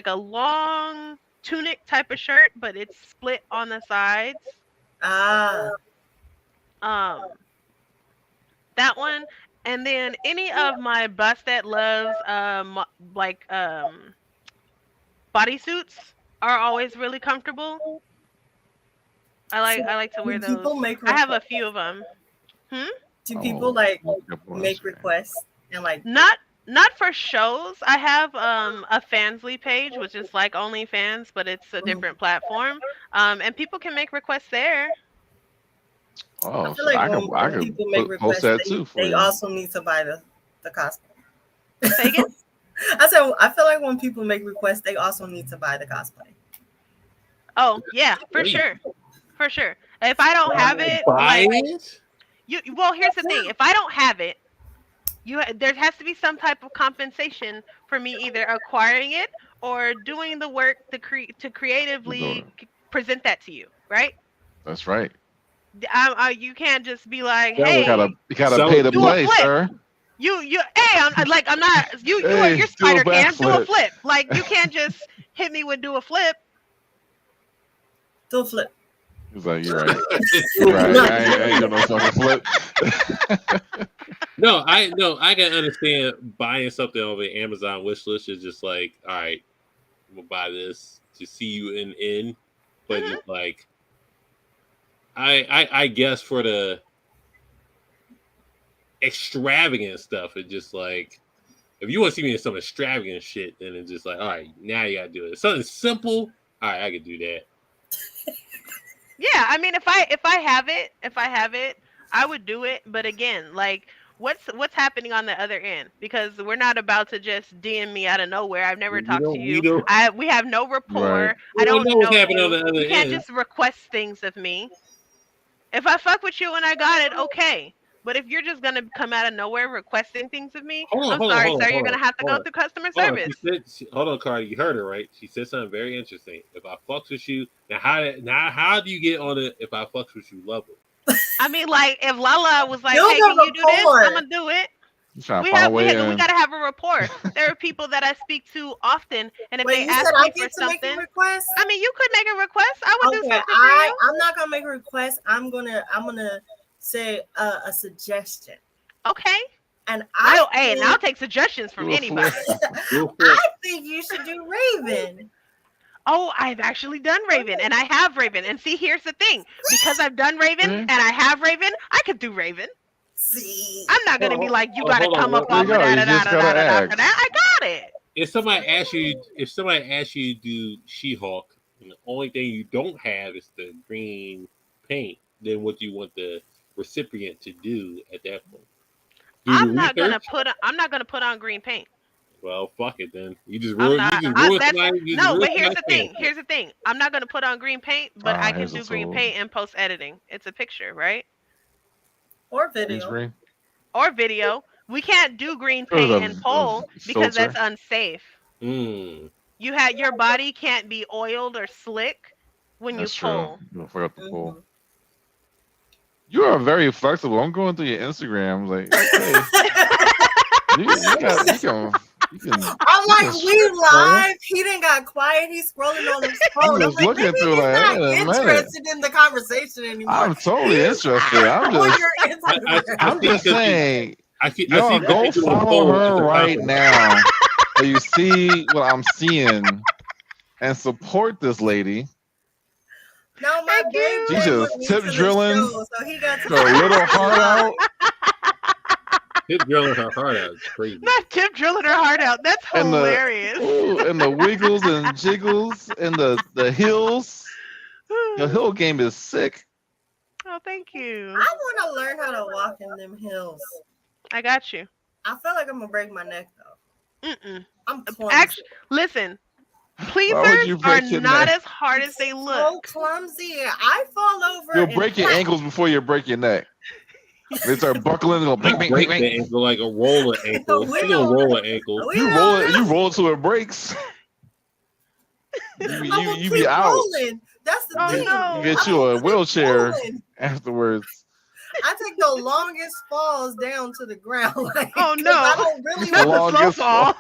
a long tunic type of shirt, but it's split on the sides. That one, and then any of my Busted Loves bodysuits are always really comfortable. I like to wear those. I have a few of them. Do people make requests and not for shows? I have a Fansly page, which is like OnlyFans, but it's a different platform. And people can make requests there. Oh, I feel like when people make requests, they also need to buy the cosplay. Say again? I feel like when people make requests, they also need to buy the cosplay. Oh yeah, for sure. If I don't have it, well, here's the thing: if I don't have it, there has to be some type of compensation for me either acquiring it or doing the work to creatively present that to you, right? That's right. You can't just be like, hey, you gotta pay to play, sir. Hey, I'm not. You're Spider Cam. Do a flip. Like you can't just hit me with do a flip. Do a flip. He's like, you're right. You're right. I ain't gonna fucking flip. No, I can understand buying something over Amazon wish list is just like, all right, I'm gonna buy this to see you in, but just like, I guess for the extravagant stuff, it's just like, if you want to see me in some extravagant shit, then it's just like, all right, now you gotta do it. Something simple, all right, I can do that. Yeah, I mean, if I have it, I would do it. But again, like, what's happening on the other end? Because we're not about to just DM me out of nowhere. I've never talked to you. We have no rapport. Right. I don't know what's happening on the other end. You can't just request things of me. If I fuck with you and I got it, okay. But if you're just gonna come out of nowhere requesting things of me, I'm sorry, sir. You're gonna have to go through customer service. Hold on, Cardi. You heard her, right? She said something very interesting. If I fucks with you, how do you get on it? If I fucks with you, level. I mean, like if Lala was like, "Hey, can you do this?" I'm gonna do it. We gotta have a rapport. There are people that I speak to often, and if they ask me for something, I mean, you could make a request. I would do something for you. I'm not gonna make a request. I'm gonna say a suggestion. Okay. And I'll take suggestions from anybody. I think you should do Raven. Oh, I've actually done Raven, and I have Raven. And see, here's the thing: because I've done Raven and I have Raven, I could do Raven. See, I'm not gonna be like, you gotta come up off of that. I got it. If somebody asks you to do She-Hulk, and the only thing you don't have is the green paint, then what do you want the recipient to do at that point? I'm not gonna put on green paint. Well, fuck it then. You just ruin. But here's the thing. I'm not gonna put on green paint, but I can do green paint in post editing. It's a picture, right? Or video. We can't do green paint and pole because that's unsafe. Your body can't be oiled or slick when you pole. You forgot the pole. You are very flexible. I'm going through your Instagram, like, okay. you can. I'm like, we live. He didn't got quiet. He's scrolling on his phone. I'm like, maybe he's not interested in the conversation anymore. I'm totally interested. I'm just saying. Y'all go follow her right now, so you see what I'm seeing, and support this lady. No, my baby. She's just tip drilling her little heart out. Tip drilling her heart out is crazy. Not tip drilling her heart out. That's hilarious. And the wiggles and jiggles and the hills. The hill game is sick. Oh, thank you. I want to learn how to walk in them hills. I got you. I feel like I'm gonna break my neck though. I'm clumsy. Actually, listen. Pleasers are not as hard as they look. So clumsy. I fall over. You'll break your ankles before you break your neck. They start buckling and go bang, bang, bang, bang. Ankle like a roller ankle. You don't roll an ankle. You roll it till it breaks. You be out. Rolling. That's the thing. No. You get you a wheelchair afterwards. I take the longest falls down to the ground. Like, oh no! I don't really want to slow fall.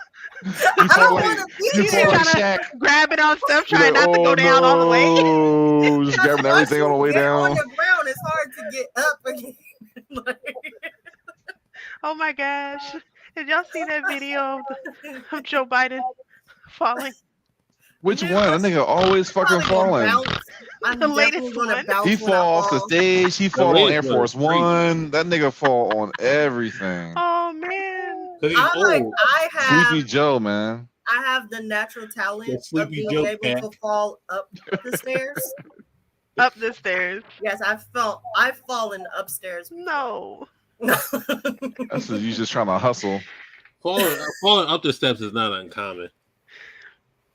You fall like Shaq. Grab it on stuff, trying not to go down all the way. Just grabbing everything on the way down. On the ground, it's hard to get up again. Oh my gosh! Did y'all see that video of Joe Biden falling? Which one? That nigga always fucking falling. The latest one. He fall off the stage. He fall on Air Force One. That nigga fall on everything. Oh man! I have Sleepy Joe, man. I have the natural talent of being able to fall up the stairs. Up the stairs. Yes, I've fallen upstairs. No. That's you just trying to hustle. Falling up the steps is not uncommon.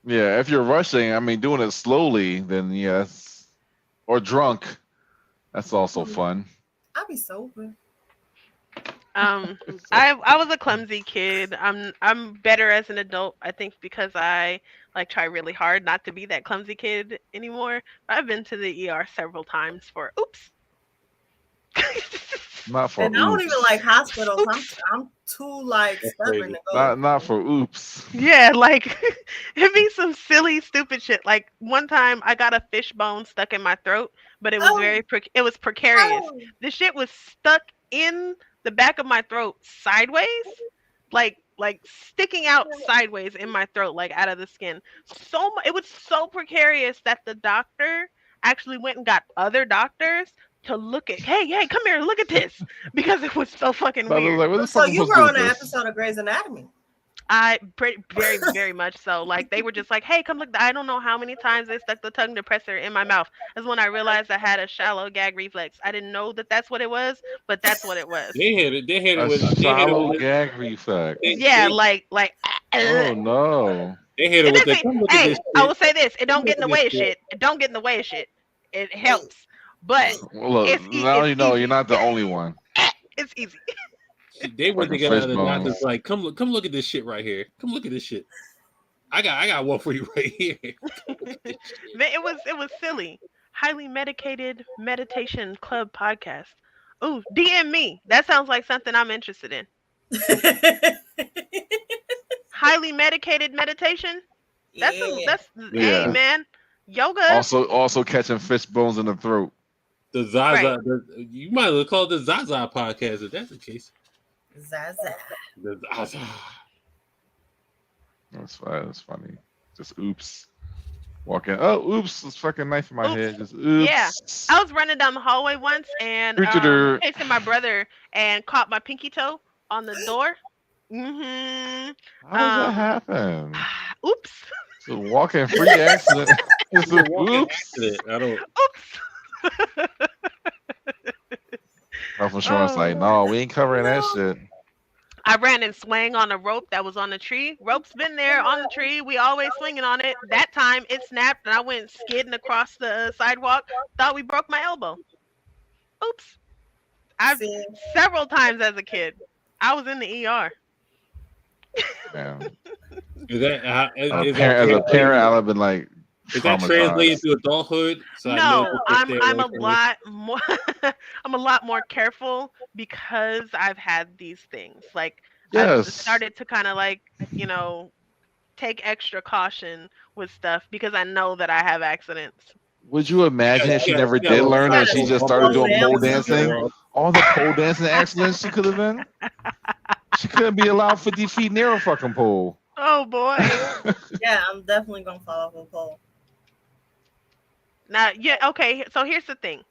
Yeah, if you're rushing, I mean, doing it slowly, then yes, or drunk, that's also fun. I'll be sober. I was a clumsy kid. I'm better as an adult, I think, because I try really hard not to be that clumsy kid anymore. I've been to the ER several times for oops. Not for and oops. I don't even like hospitals. I'm too stubborn to go. Not for oops. Yeah, it'd be some silly, stupid shit. Like one time, I got a fish bone stuck in my throat, but it was it was precarious. The shit was stuck in the back of my throat sideways, like sticking out sideways in my throat, like out of the skin. It was so precarious that the doctor actually went and got other doctors to look at. Hey, come here, look at this, because it was so fucking weird. So you were on an episode of Grey's Anatomy. Very, very much so. Like they were just like, hey, come look. I don't know how many times they stuck the tongue depressor in my mouth. That's when I realized I had a shallow gag reflex. I didn't know that that's what it was, but that's what it was. They hit it with shallow gag reflex. Yeah, like. Oh no. They hit it with the. Hey, I will say this: it don't get in the way of shit. It don't get in the way of shit. It helps, but look, now you know you're not the only one. It's easy. They went together. The doctor's like, come look at this shit right here. Come look at this shit. I got one for you right here. It was silly. Highly medicated meditation club podcast. Ooh, DM me. That sounds like something I'm interested in. Highly medicated meditation. That's hey man, yoga. Also catching fish bones in the throat. The Zaza. Right. You might as well call it the Zaza podcast if that's the case. Zaza. The Zaza. That's funny. Just oops. Walking. Oh, oops! This fucking knife in my head. Just oops. Yeah, I was running down the hallway once and chasing my brother and caught my pinky toe on the door. Mm-hmm. How does that happen? Oops. It's a walking free accident. It's a oops. I don't. Oops. Health insurance like, no, we ain't covering that shit. I ran and swung on a rope that was on the tree. Rope's been there on the tree. We always swinging on it. That time it snapped and I went skidding across the sidewalk. Thought we broke my elbow. Oops. I've several times as a kid. I was in the ER. Yeah. Is that as a parent, I've been like. Is that translated to adulthood? So no, I'm a lot more. I'm a lot more careful because I've had these things. Like I've started to kind of like take extra caution with stuff because I know that I have accidents. Would you imagine if she never did learn and she just started doing pole dancing? All the pole dancing accidents she could have been. She couldn't be allowed 50 feet near a fucking pole. Oh boy. Yeah, I'm definitely gonna fall off a pole. Now, yeah, okay. So here's the thing.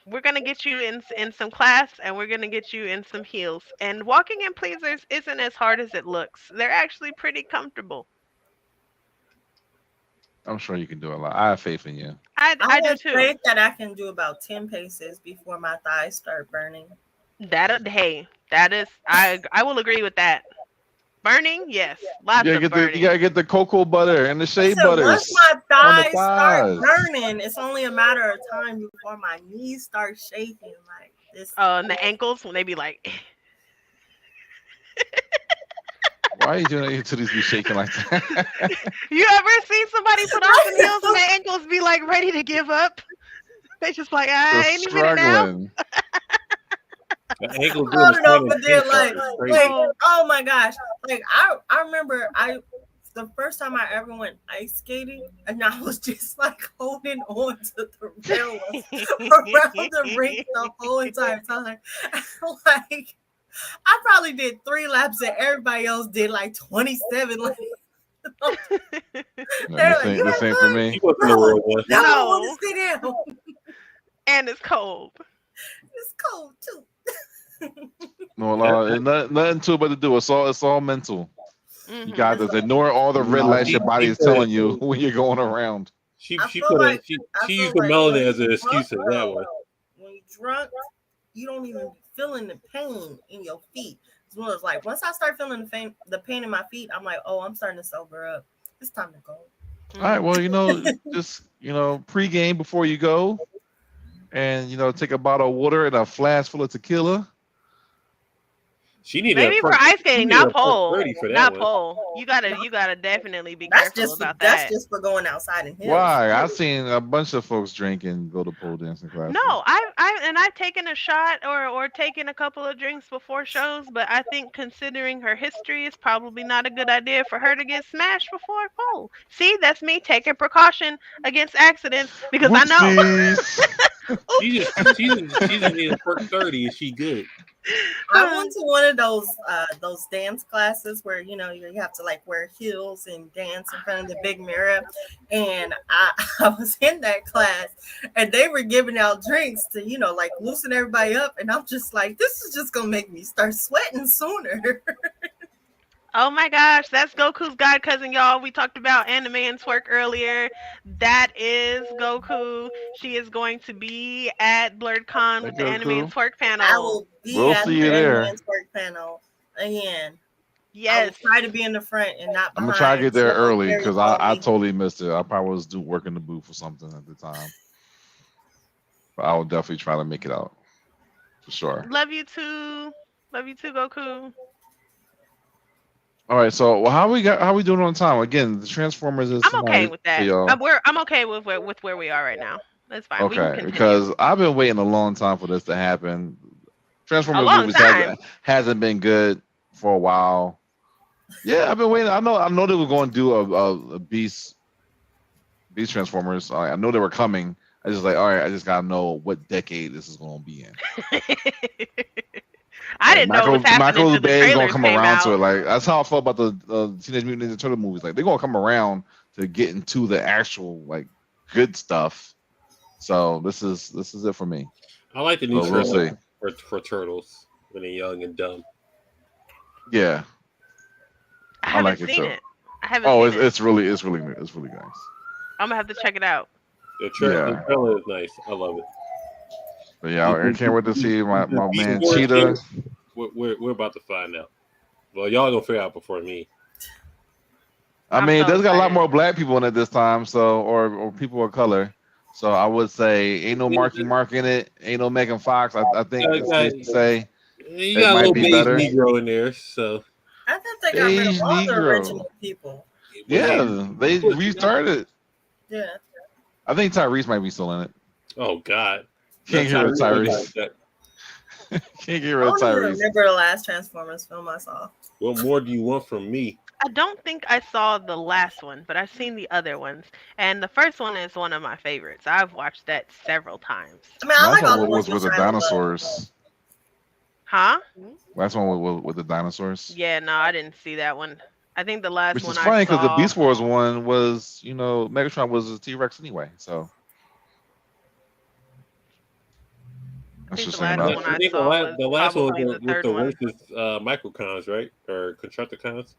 We're gonna get you in some class, and we're gonna get you in some heels. And walking in pleasers isn't as hard as it looks. They're actually pretty comfortable. I'm sure you can do a lot. I have faith in you. I do too. Faith that I can do about 10 paces before my thighs start burning. That is I will agree with that. Burning, yes, lots of burning. You gotta get the cocoa butter and the shea butter. Once my thighs start burning, it's only a matter of time before my knees start shaking like this. And the ankles when they be like. Why are you doing it to these be shaking like that? You ever seen somebody put on some heels and their ankles be like ready to give up? They just like I ain't even now. Ankle I don't know, but they're like, oh my gosh! Like I remember the first time I ever went ice skating, and I was just like holding on to the railings around the rink the whole entire time. Like I probably did 3 laps, and everybody else did like 27. Like, the same for me. No, I want to sit down. And it's cold. It's cold too. No, nothing to it but to do. It's all mental. Mm-hmm. You got to ignore all the red lights your body is telling you when you're going around. She used the melanin as an excuse of that one. When you're drunk, you don't even be feeling the pain in your feet. It's like once I start feeling the pain in my feet, I'm like, oh, I'm starting to sober up. It's time to go. All right, well, just pregame before you go, and take a bottle of water and a flask full of tequila. Maybe for ice skating, not pole. Not pole. You gotta definitely be careful about that. That's just for going outside and hills. Why? I've seen a bunch of folks drink and go to pole dancing classes. No, I've taken a shot or taken a couple of drinks before shows, but I think considering her history, it's probably not a good idea for her to get smashed before a pole. See, that's me taking precaution against accidents because I know. She's in her 30. Is she good? I went to one of those dance classes where you have to like wear heels and dance in front of the big mirror, and I was in that class, and they were giving out drinks to like loosen everybody up, and I'm just like, this is just gonna make me start sweating sooner. Oh my gosh, that's Goku's god cousin, y'all. We talked about anime and twerk earlier. That is Goku. She is going to be at BlerdCon with the anime and twerk panel. I will be at the anime and twerk panel again. Yes. I will try to be in the front and not behind. I'm gonna try to get there early because I totally missed it. I probably was working the booth or something at the time. But I will definitely try to make it out. For sure. Love you too. Love you too, Goku. All right, so how we doing on time? Again, the Transformers is. I'm okay with that. I'm okay with where we are right now. That's fine. Okay, because I've been waiting a long time for this to happen. Transformers movies hasn't been good for a while. Yeah, I've been waiting. I know they were going to do a Beast Transformers. I know they were coming. I just all right. I just gotta know what decade this is going to be in. I didn't know what was happening. Michael Bay is gonna come around to it. Like that's how I felt about the Teenage Mutant Ninja Turtle movies. Like they're gonna come around to get into the actual like good stuff. So this is it for me. I like the new trailer for Turtles when they're young and dumb. Yeah, I like it too. I haven't. Oh, it's really nice. I'm gonna have to check it out. The trailer is nice. I love it. But yeah, I can't wait to see my man Cheetah. We're about to find out. Well, y'all gonna figure out before me. I mean, there's got a lot more black people in it this time, so or people of color. So I would say ain't no Marky Mark in it, ain't no Megan Fox. I think it's safe to say You got a little beige Negro in there, so. I thought they got rid of all the original people. Yeah, they restarted. Yeah. I think Tyrese might be still in it. Oh God. Can't get rid of Tyrese. Can't get rid of Tyrese. I don't remember the last Transformers film I saw. What more do you want from me? I don't think I saw the last one, but I've seen the other ones. And the first one is one of my favorites. I've watched that several times. I mean, I like all the ones with the dinosaurs. Huh? Last one with the dinosaurs. Yeah, no, I didn't see that one. I think the last one. Which is funny because the Beast Wars one was, Megatron was a T-Rex anyway, so. That's just saying. I think the last one was with the worstest microcons, right? Or Constructicons.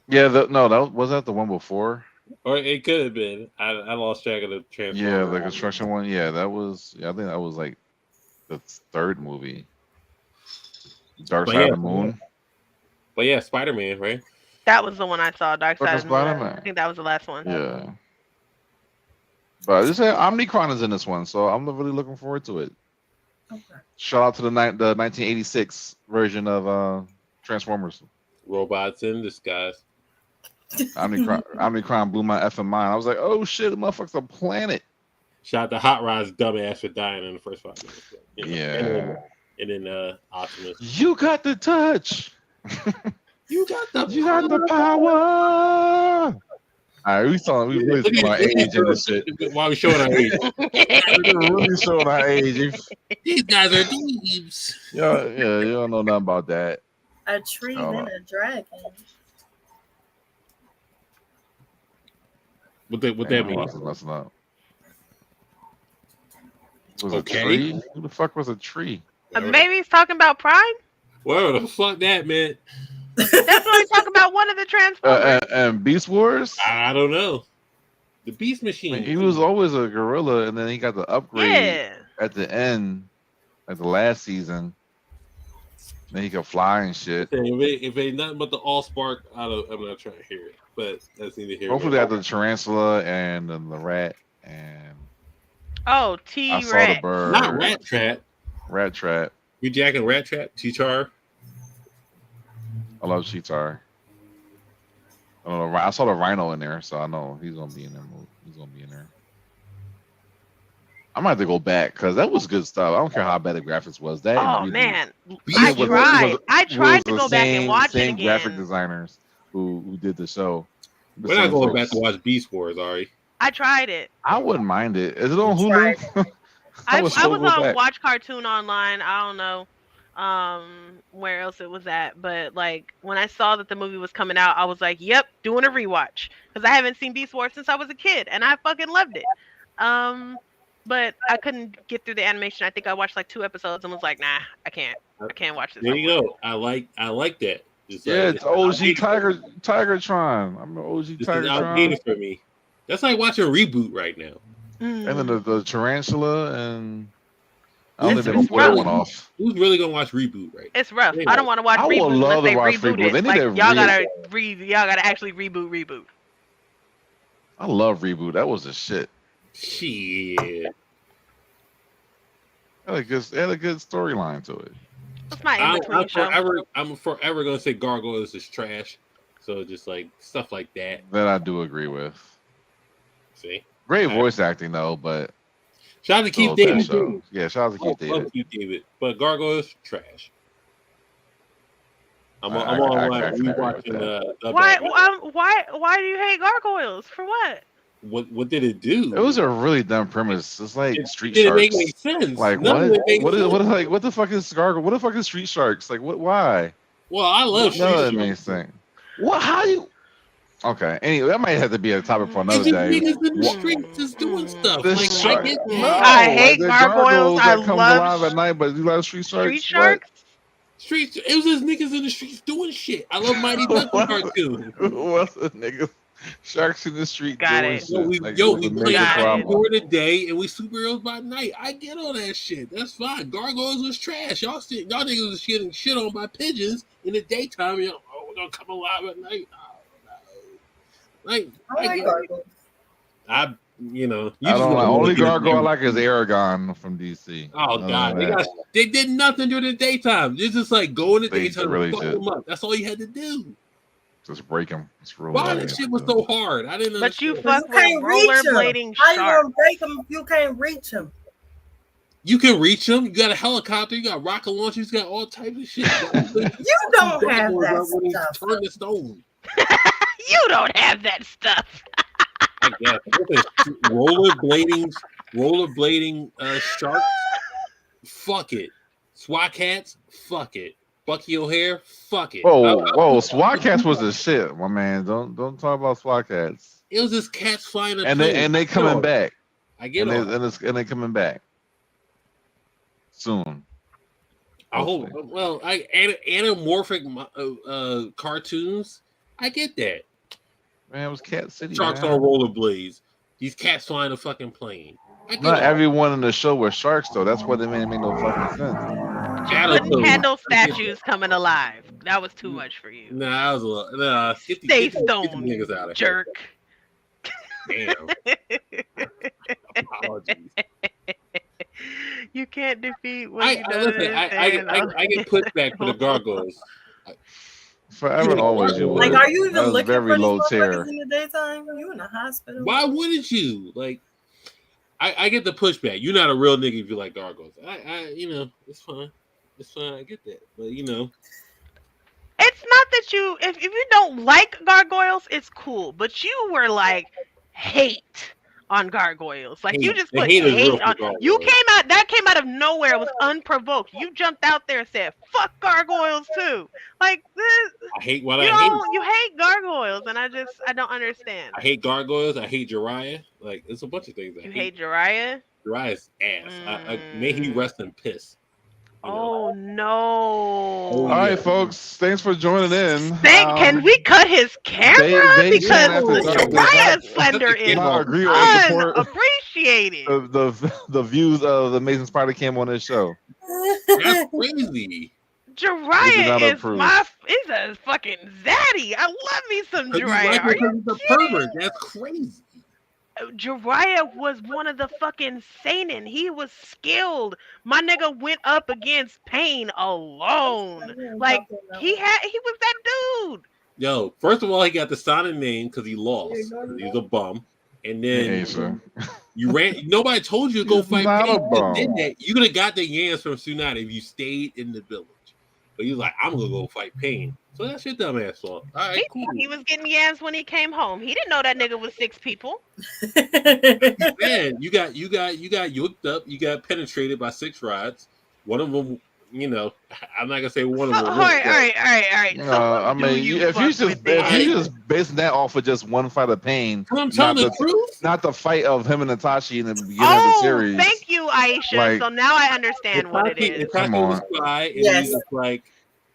Yeah, was that the one before? Or it could have been. I lost track of the Transformers. Yeah, the construction one. Yeah, I think that was like the third movie. Dark Side of the Moon. But yeah, Spider-Man, right? That was the one I saw. Dark Side of the Moon. I think that was the last one. Yeah. But this Omnicron is in this one, so I'm really looking forward to it. Okay. Shout out to the 1986 version of Transformers. Robots in disguise. Omnicron blew my effing mind. I was like, oh shit, the motherfucker's a planet. Shout out to Hot Rod's dumbass for dying in the first 5 minutes. Yeah. And then Optimus. You got the touch. You got the power. All right, we really showing our age in this shit. Why are we showing our age? We're really showing our age. These guys are thieves. Yeah, you don't know nothing about that. A tree and a dragon. What that mean? That's not. Was a tree? Who the fuck was a tree? Maybe he's talking about Prime? Whatever the fuck that meant. That's what he's talking about. One of the Transformers. And Beast Wars? I don't know. The Beast Machine. He was always a gorilla, and then he got the upgrade at the end, like the last season. Then he could fly and shit. If ain't nothing but the Allspark, I'm not trying to hear it. But that's neither here. Hopefully, they have the tarantula and then the rat and. Oh, T-Rex. I saw the bird. Not Rat Trap. Rat Trap. You jacking Rat Trap? T-Char. I love Cheetar. I don't know. I saw the Rhino in there, so I know he's gonna be in there. He's gonna be in there. I might have to go back because that was good stuff. I don't care how bad the graphics was. That man, I tried to go back and watch it again. Graphic designers who did the show. We're not going back to watch Beast Wars, Ari. I tried it. I wouldn't mind it. Is it on Hulu? I was on Watch Cartoon Online. I don't know where else it was at, but like when I saw that the movie was coming out, I was like, "Yep, doing a rewatch," because I haven't seen Beast Wars since I was a kid, and I fucking loved it. But I couldn't get through the animation. I think I watched like 2 episodes and was like, "Nah, I can't watch this." There you go. I like that. It's OG Tigertron. I'm an OG Tigertron. This is outdated for me. That's like watching a reboot right now. And then the tarantula and I don't think they're gonna pull that one off. Who's really gonna watch reboot right now? It's rough. I don't want to watch reboot unless they reboot it. Like, y'all gotta actually reboot. I love reboot. That was the shit. Shit. It had a good storyline to it. What's my in-between show? I'm forever gonna say Gargoyles is trash. So just like stuff like that. That I do agree with. See? Great voice acting though, but shout out to Keith David. Yeah, shout out to Keith David. But Gargoyles trash. I'm on rewatching why do you hate Gargoyles? For what? What did it do? It was a really dumb premise. It's like Street Sharks. It didn't make any sense. Like what the fuck is Gargoyle? What the fuck is Street Sharks? Like what? Why? Well, I love Street Sharks. What? How do you? Okay. Anyway, that might have to be a topic for another day. Niggas in the streets is doing stuff. I hate Gargoyles. I love alive at night, but you love Street Sharks. Street Sharks. It was just niggas in the streets doing shit. I love Mighty Ducks cartoon. What's the nigga? Sharks in the street. Got it. Shit. We play during the day and we superheroes by night. I get all that shit. That's fine. Gargoyles was trash. Y'all niggas was getting shit on by pigeons in the daytime. We're gonna come alive at night. I You know, I don't like. Only gargoyle I like is Aragon from DC. Oh God, they did nothing during the daytime. It's just like go in the daytime and fuck them up. That's all you had to do. Just break them. Why this shit was so hard? I didn't. But you fuck with rollerblading sharks. How you gonna break them if you can't reach them? You can reach them. You got a helicopter. You got rocket launchers. You got all types of shit. You don't have that stuff. Turn the stone. You don't have that stuff. I guess. Rollerblading sharks. Fuck it. SWAT cats. Fuck it. Bucky O'Hare. Fuck it. Whoa! SWAT cats was the shit, my man. Don't talk about SWAT cats. It was just cats flying. And they coming back. I get it. And they coming back soon. I hope. Well, anamorphic cartoons. I get that. Man, it was Cat City. Sharks on rollerblades. These cats flying a fucking plane. Not everyone in the show was sharks, though. That's why they made no fucking sense. Couldn't handle statues coming alive. That was too much for you. Nah, that was a little. Nah, stay stoned, jerk. Damn. Apologies. You can't defeat what you do. Listen, I get pushback for the gargoyles. Forever and always, you would. Like, are you even looking very for low these tier in the daytime? You in the hospital? Why wouldn't you? Like, I get the pushback. You're not a real nigga if you like gargoyles. You know, it's fine. It's fine. I get that, but you know, it's not that you. If you don't like gargoyles, it's cool. But you were like hate on gargoyles. Like you just put hate on. You came out. That came out of nowhere. It was unprovoked. You jumped out there and said, "Fuck gargoyles too." Like this. I hate what I hate. You hate gargoyles, and I don't understand. I hate gargoyles. I hate Jiraiya. Like it's a bunch of things. You hate Jiraiya? Jiraiya's ass. May he rest in piss. Oh no! All right, folks. Thanks for joining in. Can we cut his camera because Jiraiya's slender is unappreciated. The views of the Amazing Spider Cam on this show. That's crazy. Jiraiya is he's a fucking zaddy. I love me some Jiraiya. Are you a pervert? That's crazy. Jiraiya was one of the fucking seinen. He was skilled. My nigga went up against Pain alone. Like he was that dude. Yo, first of all, he got the Sonic name because he lost. He's a bum. And then you ran. Nobody told you to go fight Pain. You could have got the yams from Tsunade if you stayed in the village. But he was like, I'm gonna go fight Pain. So that's your dumb ass fault. All right, cool. He was getting yams when he came home. He didn't know that nigga was 6 people. Man, you got yoked up. You got penetrated by 6 rods. One of them, you know, I'm not gonna say one of them. All right. I mean, if you just basing that off of just one fight of Pain, I'm telling the truth, not the fight of him and Itachi in the beginning of the series. Thank you, Aisha. Like, so now I understand what it is. Come on. Yes. Like,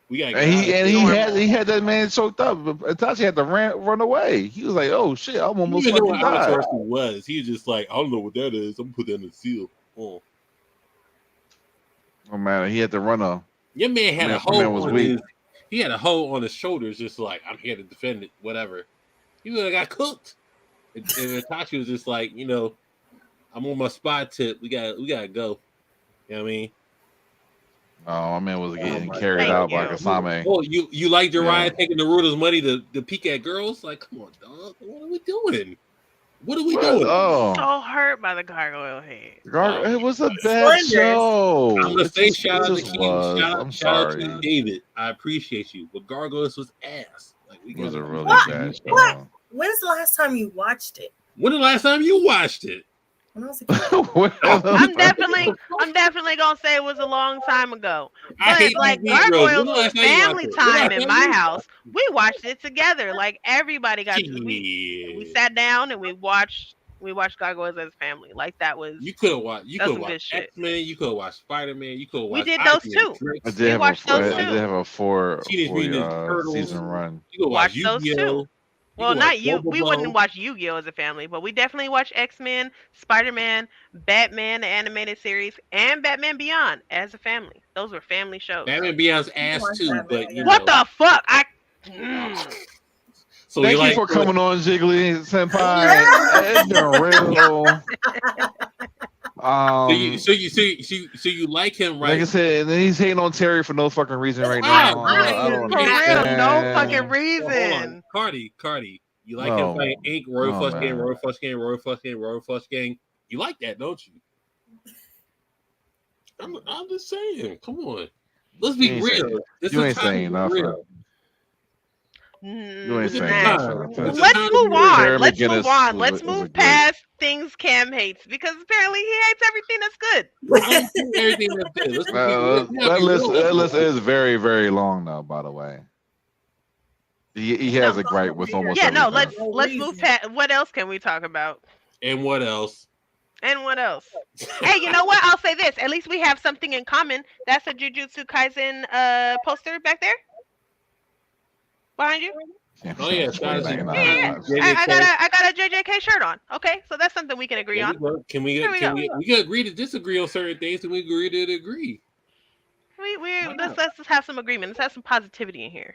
we got. And he had that man choked up. Itachi had to run away. He was like, "Oh shit, I'm almost fucking died." He was just like, "I don't know what that is. I'm gonna put that in the seal." Oh man, he had to run a. Your man had a hole on his. He had a hole on his shoulders, just like I'm here to defend it. Whatever. He would have got cooked. And Itachi was just like, you know, I'm on my spy tip. We gotta go. You know what I mean? Oh, my man was getting carried out by Kasame. Oh, you like Jiraiya taking the Naruto's money to peek at girls? Like, come on, dog. What are we doing? Oh. So hurt by the gargoyle head. It was a bad show. I'm gonna say shout out to King. Shout out to David. I appreciate you, but Gargoyles was ass. Like, it was a really bad show. What? When's the last time you watched it? When the last time you watched it? When I was a kid. I'm definitely gonna say it was a long time ago. But like Gargoyles was family time in my house. We watched it together. Like everybody got to we sat down and we watched Gargoyles as a family. Like that was you could have watched X-Men, you could have watched Spider-Man, you could have watched. We did those too. I did have a four season run. You could watch those too. Well, not you. We wouldn't watch Yu-Gi-Oh as a family, but we definitely watch X-Men, Spider-Man, Batman, the animated series, and Batman Beyond as a family. Those were family shows. Batman Beyond's ass too, but what the fuck? So thank you for coming on, Jiggly Senpai. It's been real. So you like him, right? Like I said, and then he's hating on Terry for no fucking reason right now. I don't for understand. real, no fucking reason. Hold on, Cardi. You like him playing Ink, Royal Flush Gang, Royal Flush Gang, Royal Flush Gang, Royal Flush Gang. You like that, don't you? I'm just saying. Come on, let's be real. You ain't saying nothing. You ain't saying nothing. Let's move on. Let's move on. Let's move past things Cam hates because apparently he hates everything that's good. I hate everything that's good. That list is very, very long now. By the way, he has a gripe with almost everything. No. Let's move past. What else can we talk about? And what else? Hey, you know what? I'll say this. At least we have something in common. That's a Jujutsu Kaisen poster back there. Behind you? Oh yeah, I got a JJK shirt on. Okay, so that's something we can agree on. Can we agree to disagree on certain things, and we agree to agree? Let's just have some agreement. Let's have some positivity in here.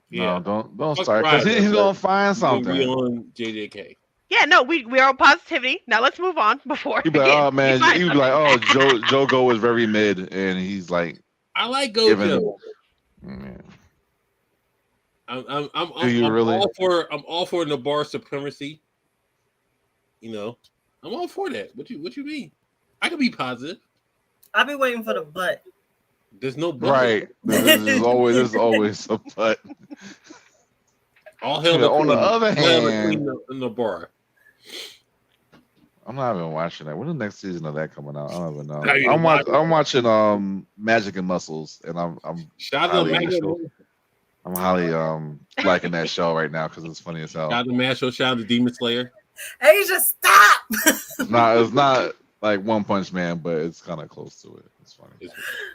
Yeah. No, don't start because he's gonna find something. We on JJK. Yeah, no, we're on positivity. Now let's move on before. You'd be like, oh man, you'd be like, oh, Jogo is very mid, and he's like, I like Gojo. I'm all for Nabar supremacy. You know, I'm all for that. What you mean? I can be positive. I'll be waiting for the butt. There's no butt. Right. There's always a butt. All hell on the other hand, Nabar. I'm not even watching that. When the next season of that coming out? I don't even know. I'm watching Magic and Muscles, and I'm highly liking that show right now because it's funny as hell. Shout out to Masho, shout out to Demon Slayer. Asia, stop! It's not like One Punch Man, but it's kind of close to it. It's funny.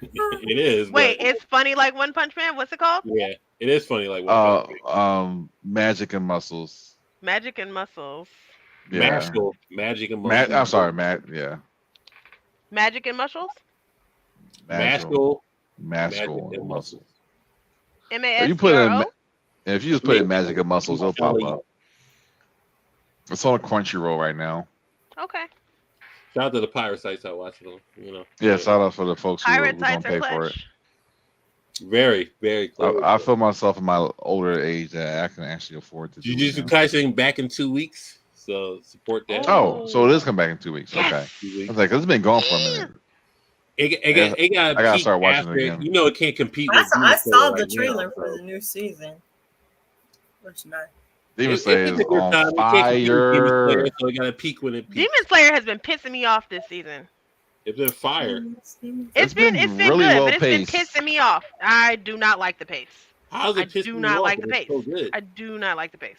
It is. Wait, it's funny like One Punch Man? What's it called? Yeah, it is funny like One Punch Man. Magic and Muscles. Magic and Muscles. Yeah. Magic and Muscles. I'm sorry, Matt. Yeah. Magic and Muscles? Magical and Muscles. M-A-S-C-R-O? If you just put in Magic and Muscles, it'll pop up. It's on a Crunchyroll right now. Okay. Shout out to the pirate sites I watch them. You know. Yeah, shout out for the folks who don't pay for it. Very, very close. I feel myself in my older age that I can actually afford to. Jujutsu Kaisen back in 2 weeks, so support that. Oh, so it is come back in 2 weeks. Yes. Okay. I was like, it's been gone for a minute. I gotta start watching it again. You know, it can't compete. I saw the trailer for the new season. Which nice. Demon Slayer is on fire. So it got to peak when it peaks. Demon Slayer has been pissing me off this season. It's been fire. It's been really good, but it's been pissing me off. I do not like the pace. How's it pissing do not you like off? the pace. So good. I do not like the pace.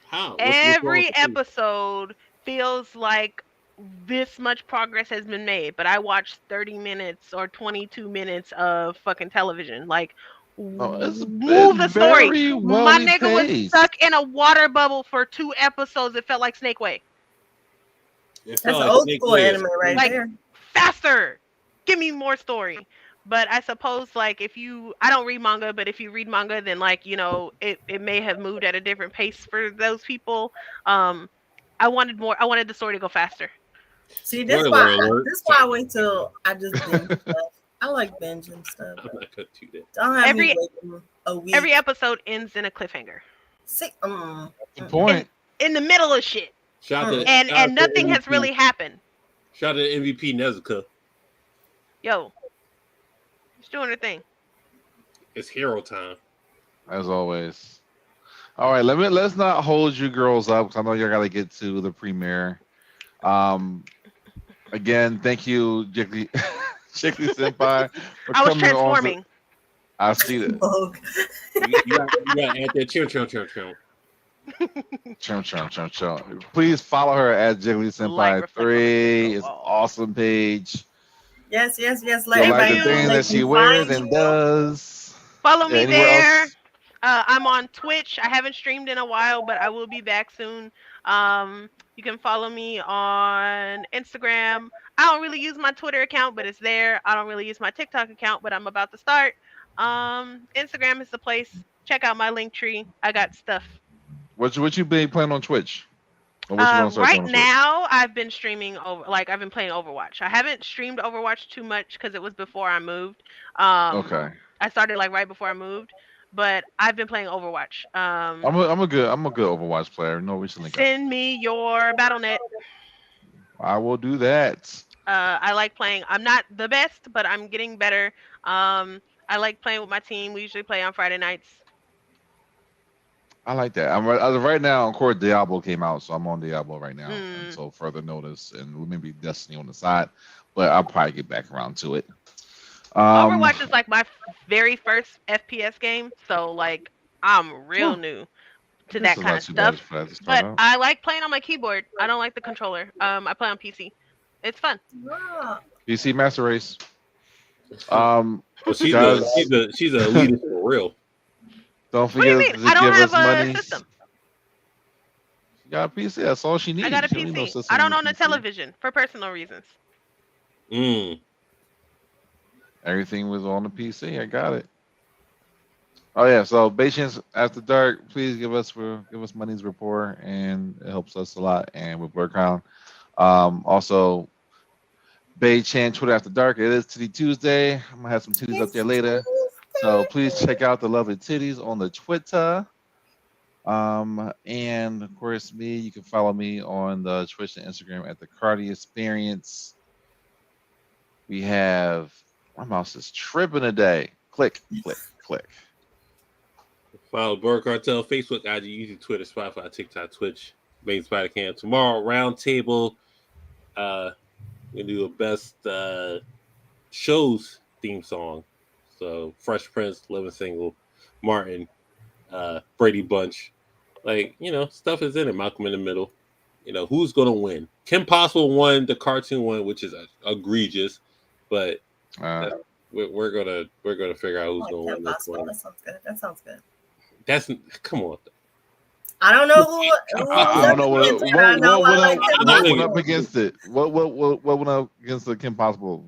How? Every episode feels like this much progress has been made, but I watched 30 minutes or 22 minutes of fucking television. Like, move the story. My nigga was stuck in a water bubble for 2 episodes. It felt like Snake Way. That's old school anime right there. Faster. Give me more story. But I suppose, like, I don't read manga, but if you read manga, then, like, you know, it may have moved at a different pace for those people. I wanted more. I wanted the story to go faster. See, this is why I wait till I just binge stuff. I like binging stuff. I'm not gonna do that. Don't have me waiting a week. Every episode ends in a cliffhanger. Good point. In the middle of shit. And nothing has really happened. Shout out to MVP Nezuka. Yo. She's doing her thing. It's hero time. As always. All right, let's not hold you girls up because I know you gotta get to the premiere. Again, thank you, Jiggly Senpai. I was transforming. I see that. you got add that chum. Please follow her at Jiggly Senpai 3. It's an awesome page. Yes. Let like the things that she wears and does. Follow me there. I'm on Twitch. I haven't streamed in a while, but I will be back soon. You can follow me on Instagram. I don't really use my Twitter account, but it's there. I don't really use my TikTok account, but I'm about to start. Instagram is the place. Check out my link tree. I got stuff What you been playing on Twitch? Right now, I've been streaming I've been playing Overwatch. I haven't streamed Overwatch too much because it was before I moved. Okay. I started like right before I moved, but I've been playing Overwatch. I'm a good Overwatch player. No, recently. Send me your BattleNet. I will do that. I like playing. I'm not the best, but I'm getting better. I like playing with my team. We usually play on Friday nights. I like that. Right now, of course, Diablo came out, so I'm on Diablo right now until further notice, and maybe Destiny on the side. But I'll probably get back around to it. Overwatch is like my very first FPS game, so like I'm real new to that kind of stuff. But I like playing on my keyboard. I don't like the controller. I play on PC. It's fun. PC Master Race. Well, she's a leader for real. Don't forget to give us money. System. She got a PC. That's all she needs. I got a PC. I don't own a television for personal reasons. Everything was on the PC. I got it. Oh yeah. So Bae-Chan's After Dark. Please give us money's rapport, and it helps us a lot. And with Blerd, also Bae-Chan Twitter After Dark. It is Titty Tuesday. I'm gonna have some titties up there later. So please check out the lovely titties on the Twitter. And of course, you can follow me on the Twitch and Instagram at the Cardi Experience. We have, my mouse is tripping today. Click. Follow Blerd Cartel, Facebook, IG, YouTube, Twitter, Spotify, TikTok, Twitch, main Spider Cam. Tomorrow, Roundtable. We do a best shows theme song. So Fresh Prince, Living Single, Martin, Brady Bunch, stuff is in it. Malcolm in the Middle. Who's gonna win? Kim Possible won the cartoon one, which is egregious, but we're gonna figure out who's gonna win this one. That sounds good. That's come on. I don't know who I don't know what went up against it. What went up against the Kim Possible?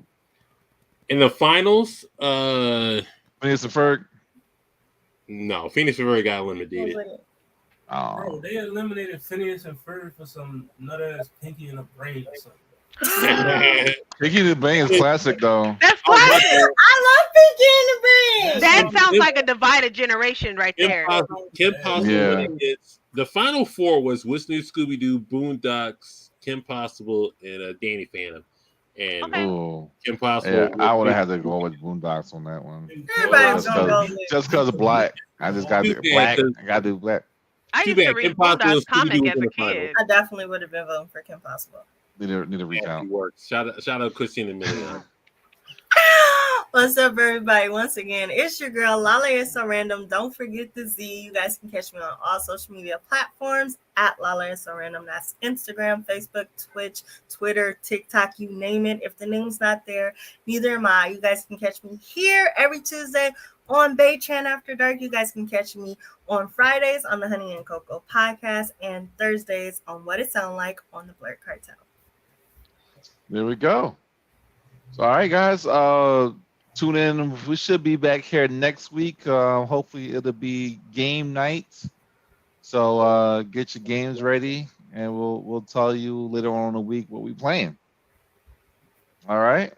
In the finals, Phineas and Ferg? No, Phineas and Ferg got eliminated. Bro, they eliminated Phineas and Ferb for some nut ass Pinky in a Brain or something. Pinky in the Brain is classic though. That's classic. I love Pinky in the Brain. That sounds like a divided generation right there. Kim Possible. The final four was What's New Scooby Doo, Boondocks, Kim Possible, and Danny Phantom. And Kim Possible. Yeah, I would have had to go with Boondocks on that one. Everybody's just because of black. I just got to do black. I got to do black. I used to read Boondocks comic as a kid. I definitely would have been voting for Kim Possible. Need to recount. Shout out Christina Milian. What's up, everybody? Once again, it's your girl Lala is So Random. Don't forget the Z. You guys can catch me on all social media platforms at Lala is So Random. That's Instagram, Facebook, Twitch, Twitter, TikTok, you name it. If the name's not there, neither am I. You guys can catch me here every Tuesday on Bae-Chan After Dark. You guys can catch me on Fridays on the Honey and Cocoa podcast and Thursdays on What It Sound Like on the Blerd Cartel. There we go. So, all right, guys. Tune in. We should be back here next week. Hopefully, it'll be game night. So get your games ready, and we'll tell you later on in the week what we're playing. All right.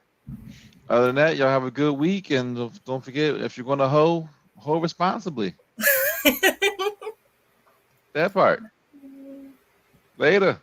Other than that, y'all have a good week, and don't forget, if you're gonna hoe responsibly. That part. Later.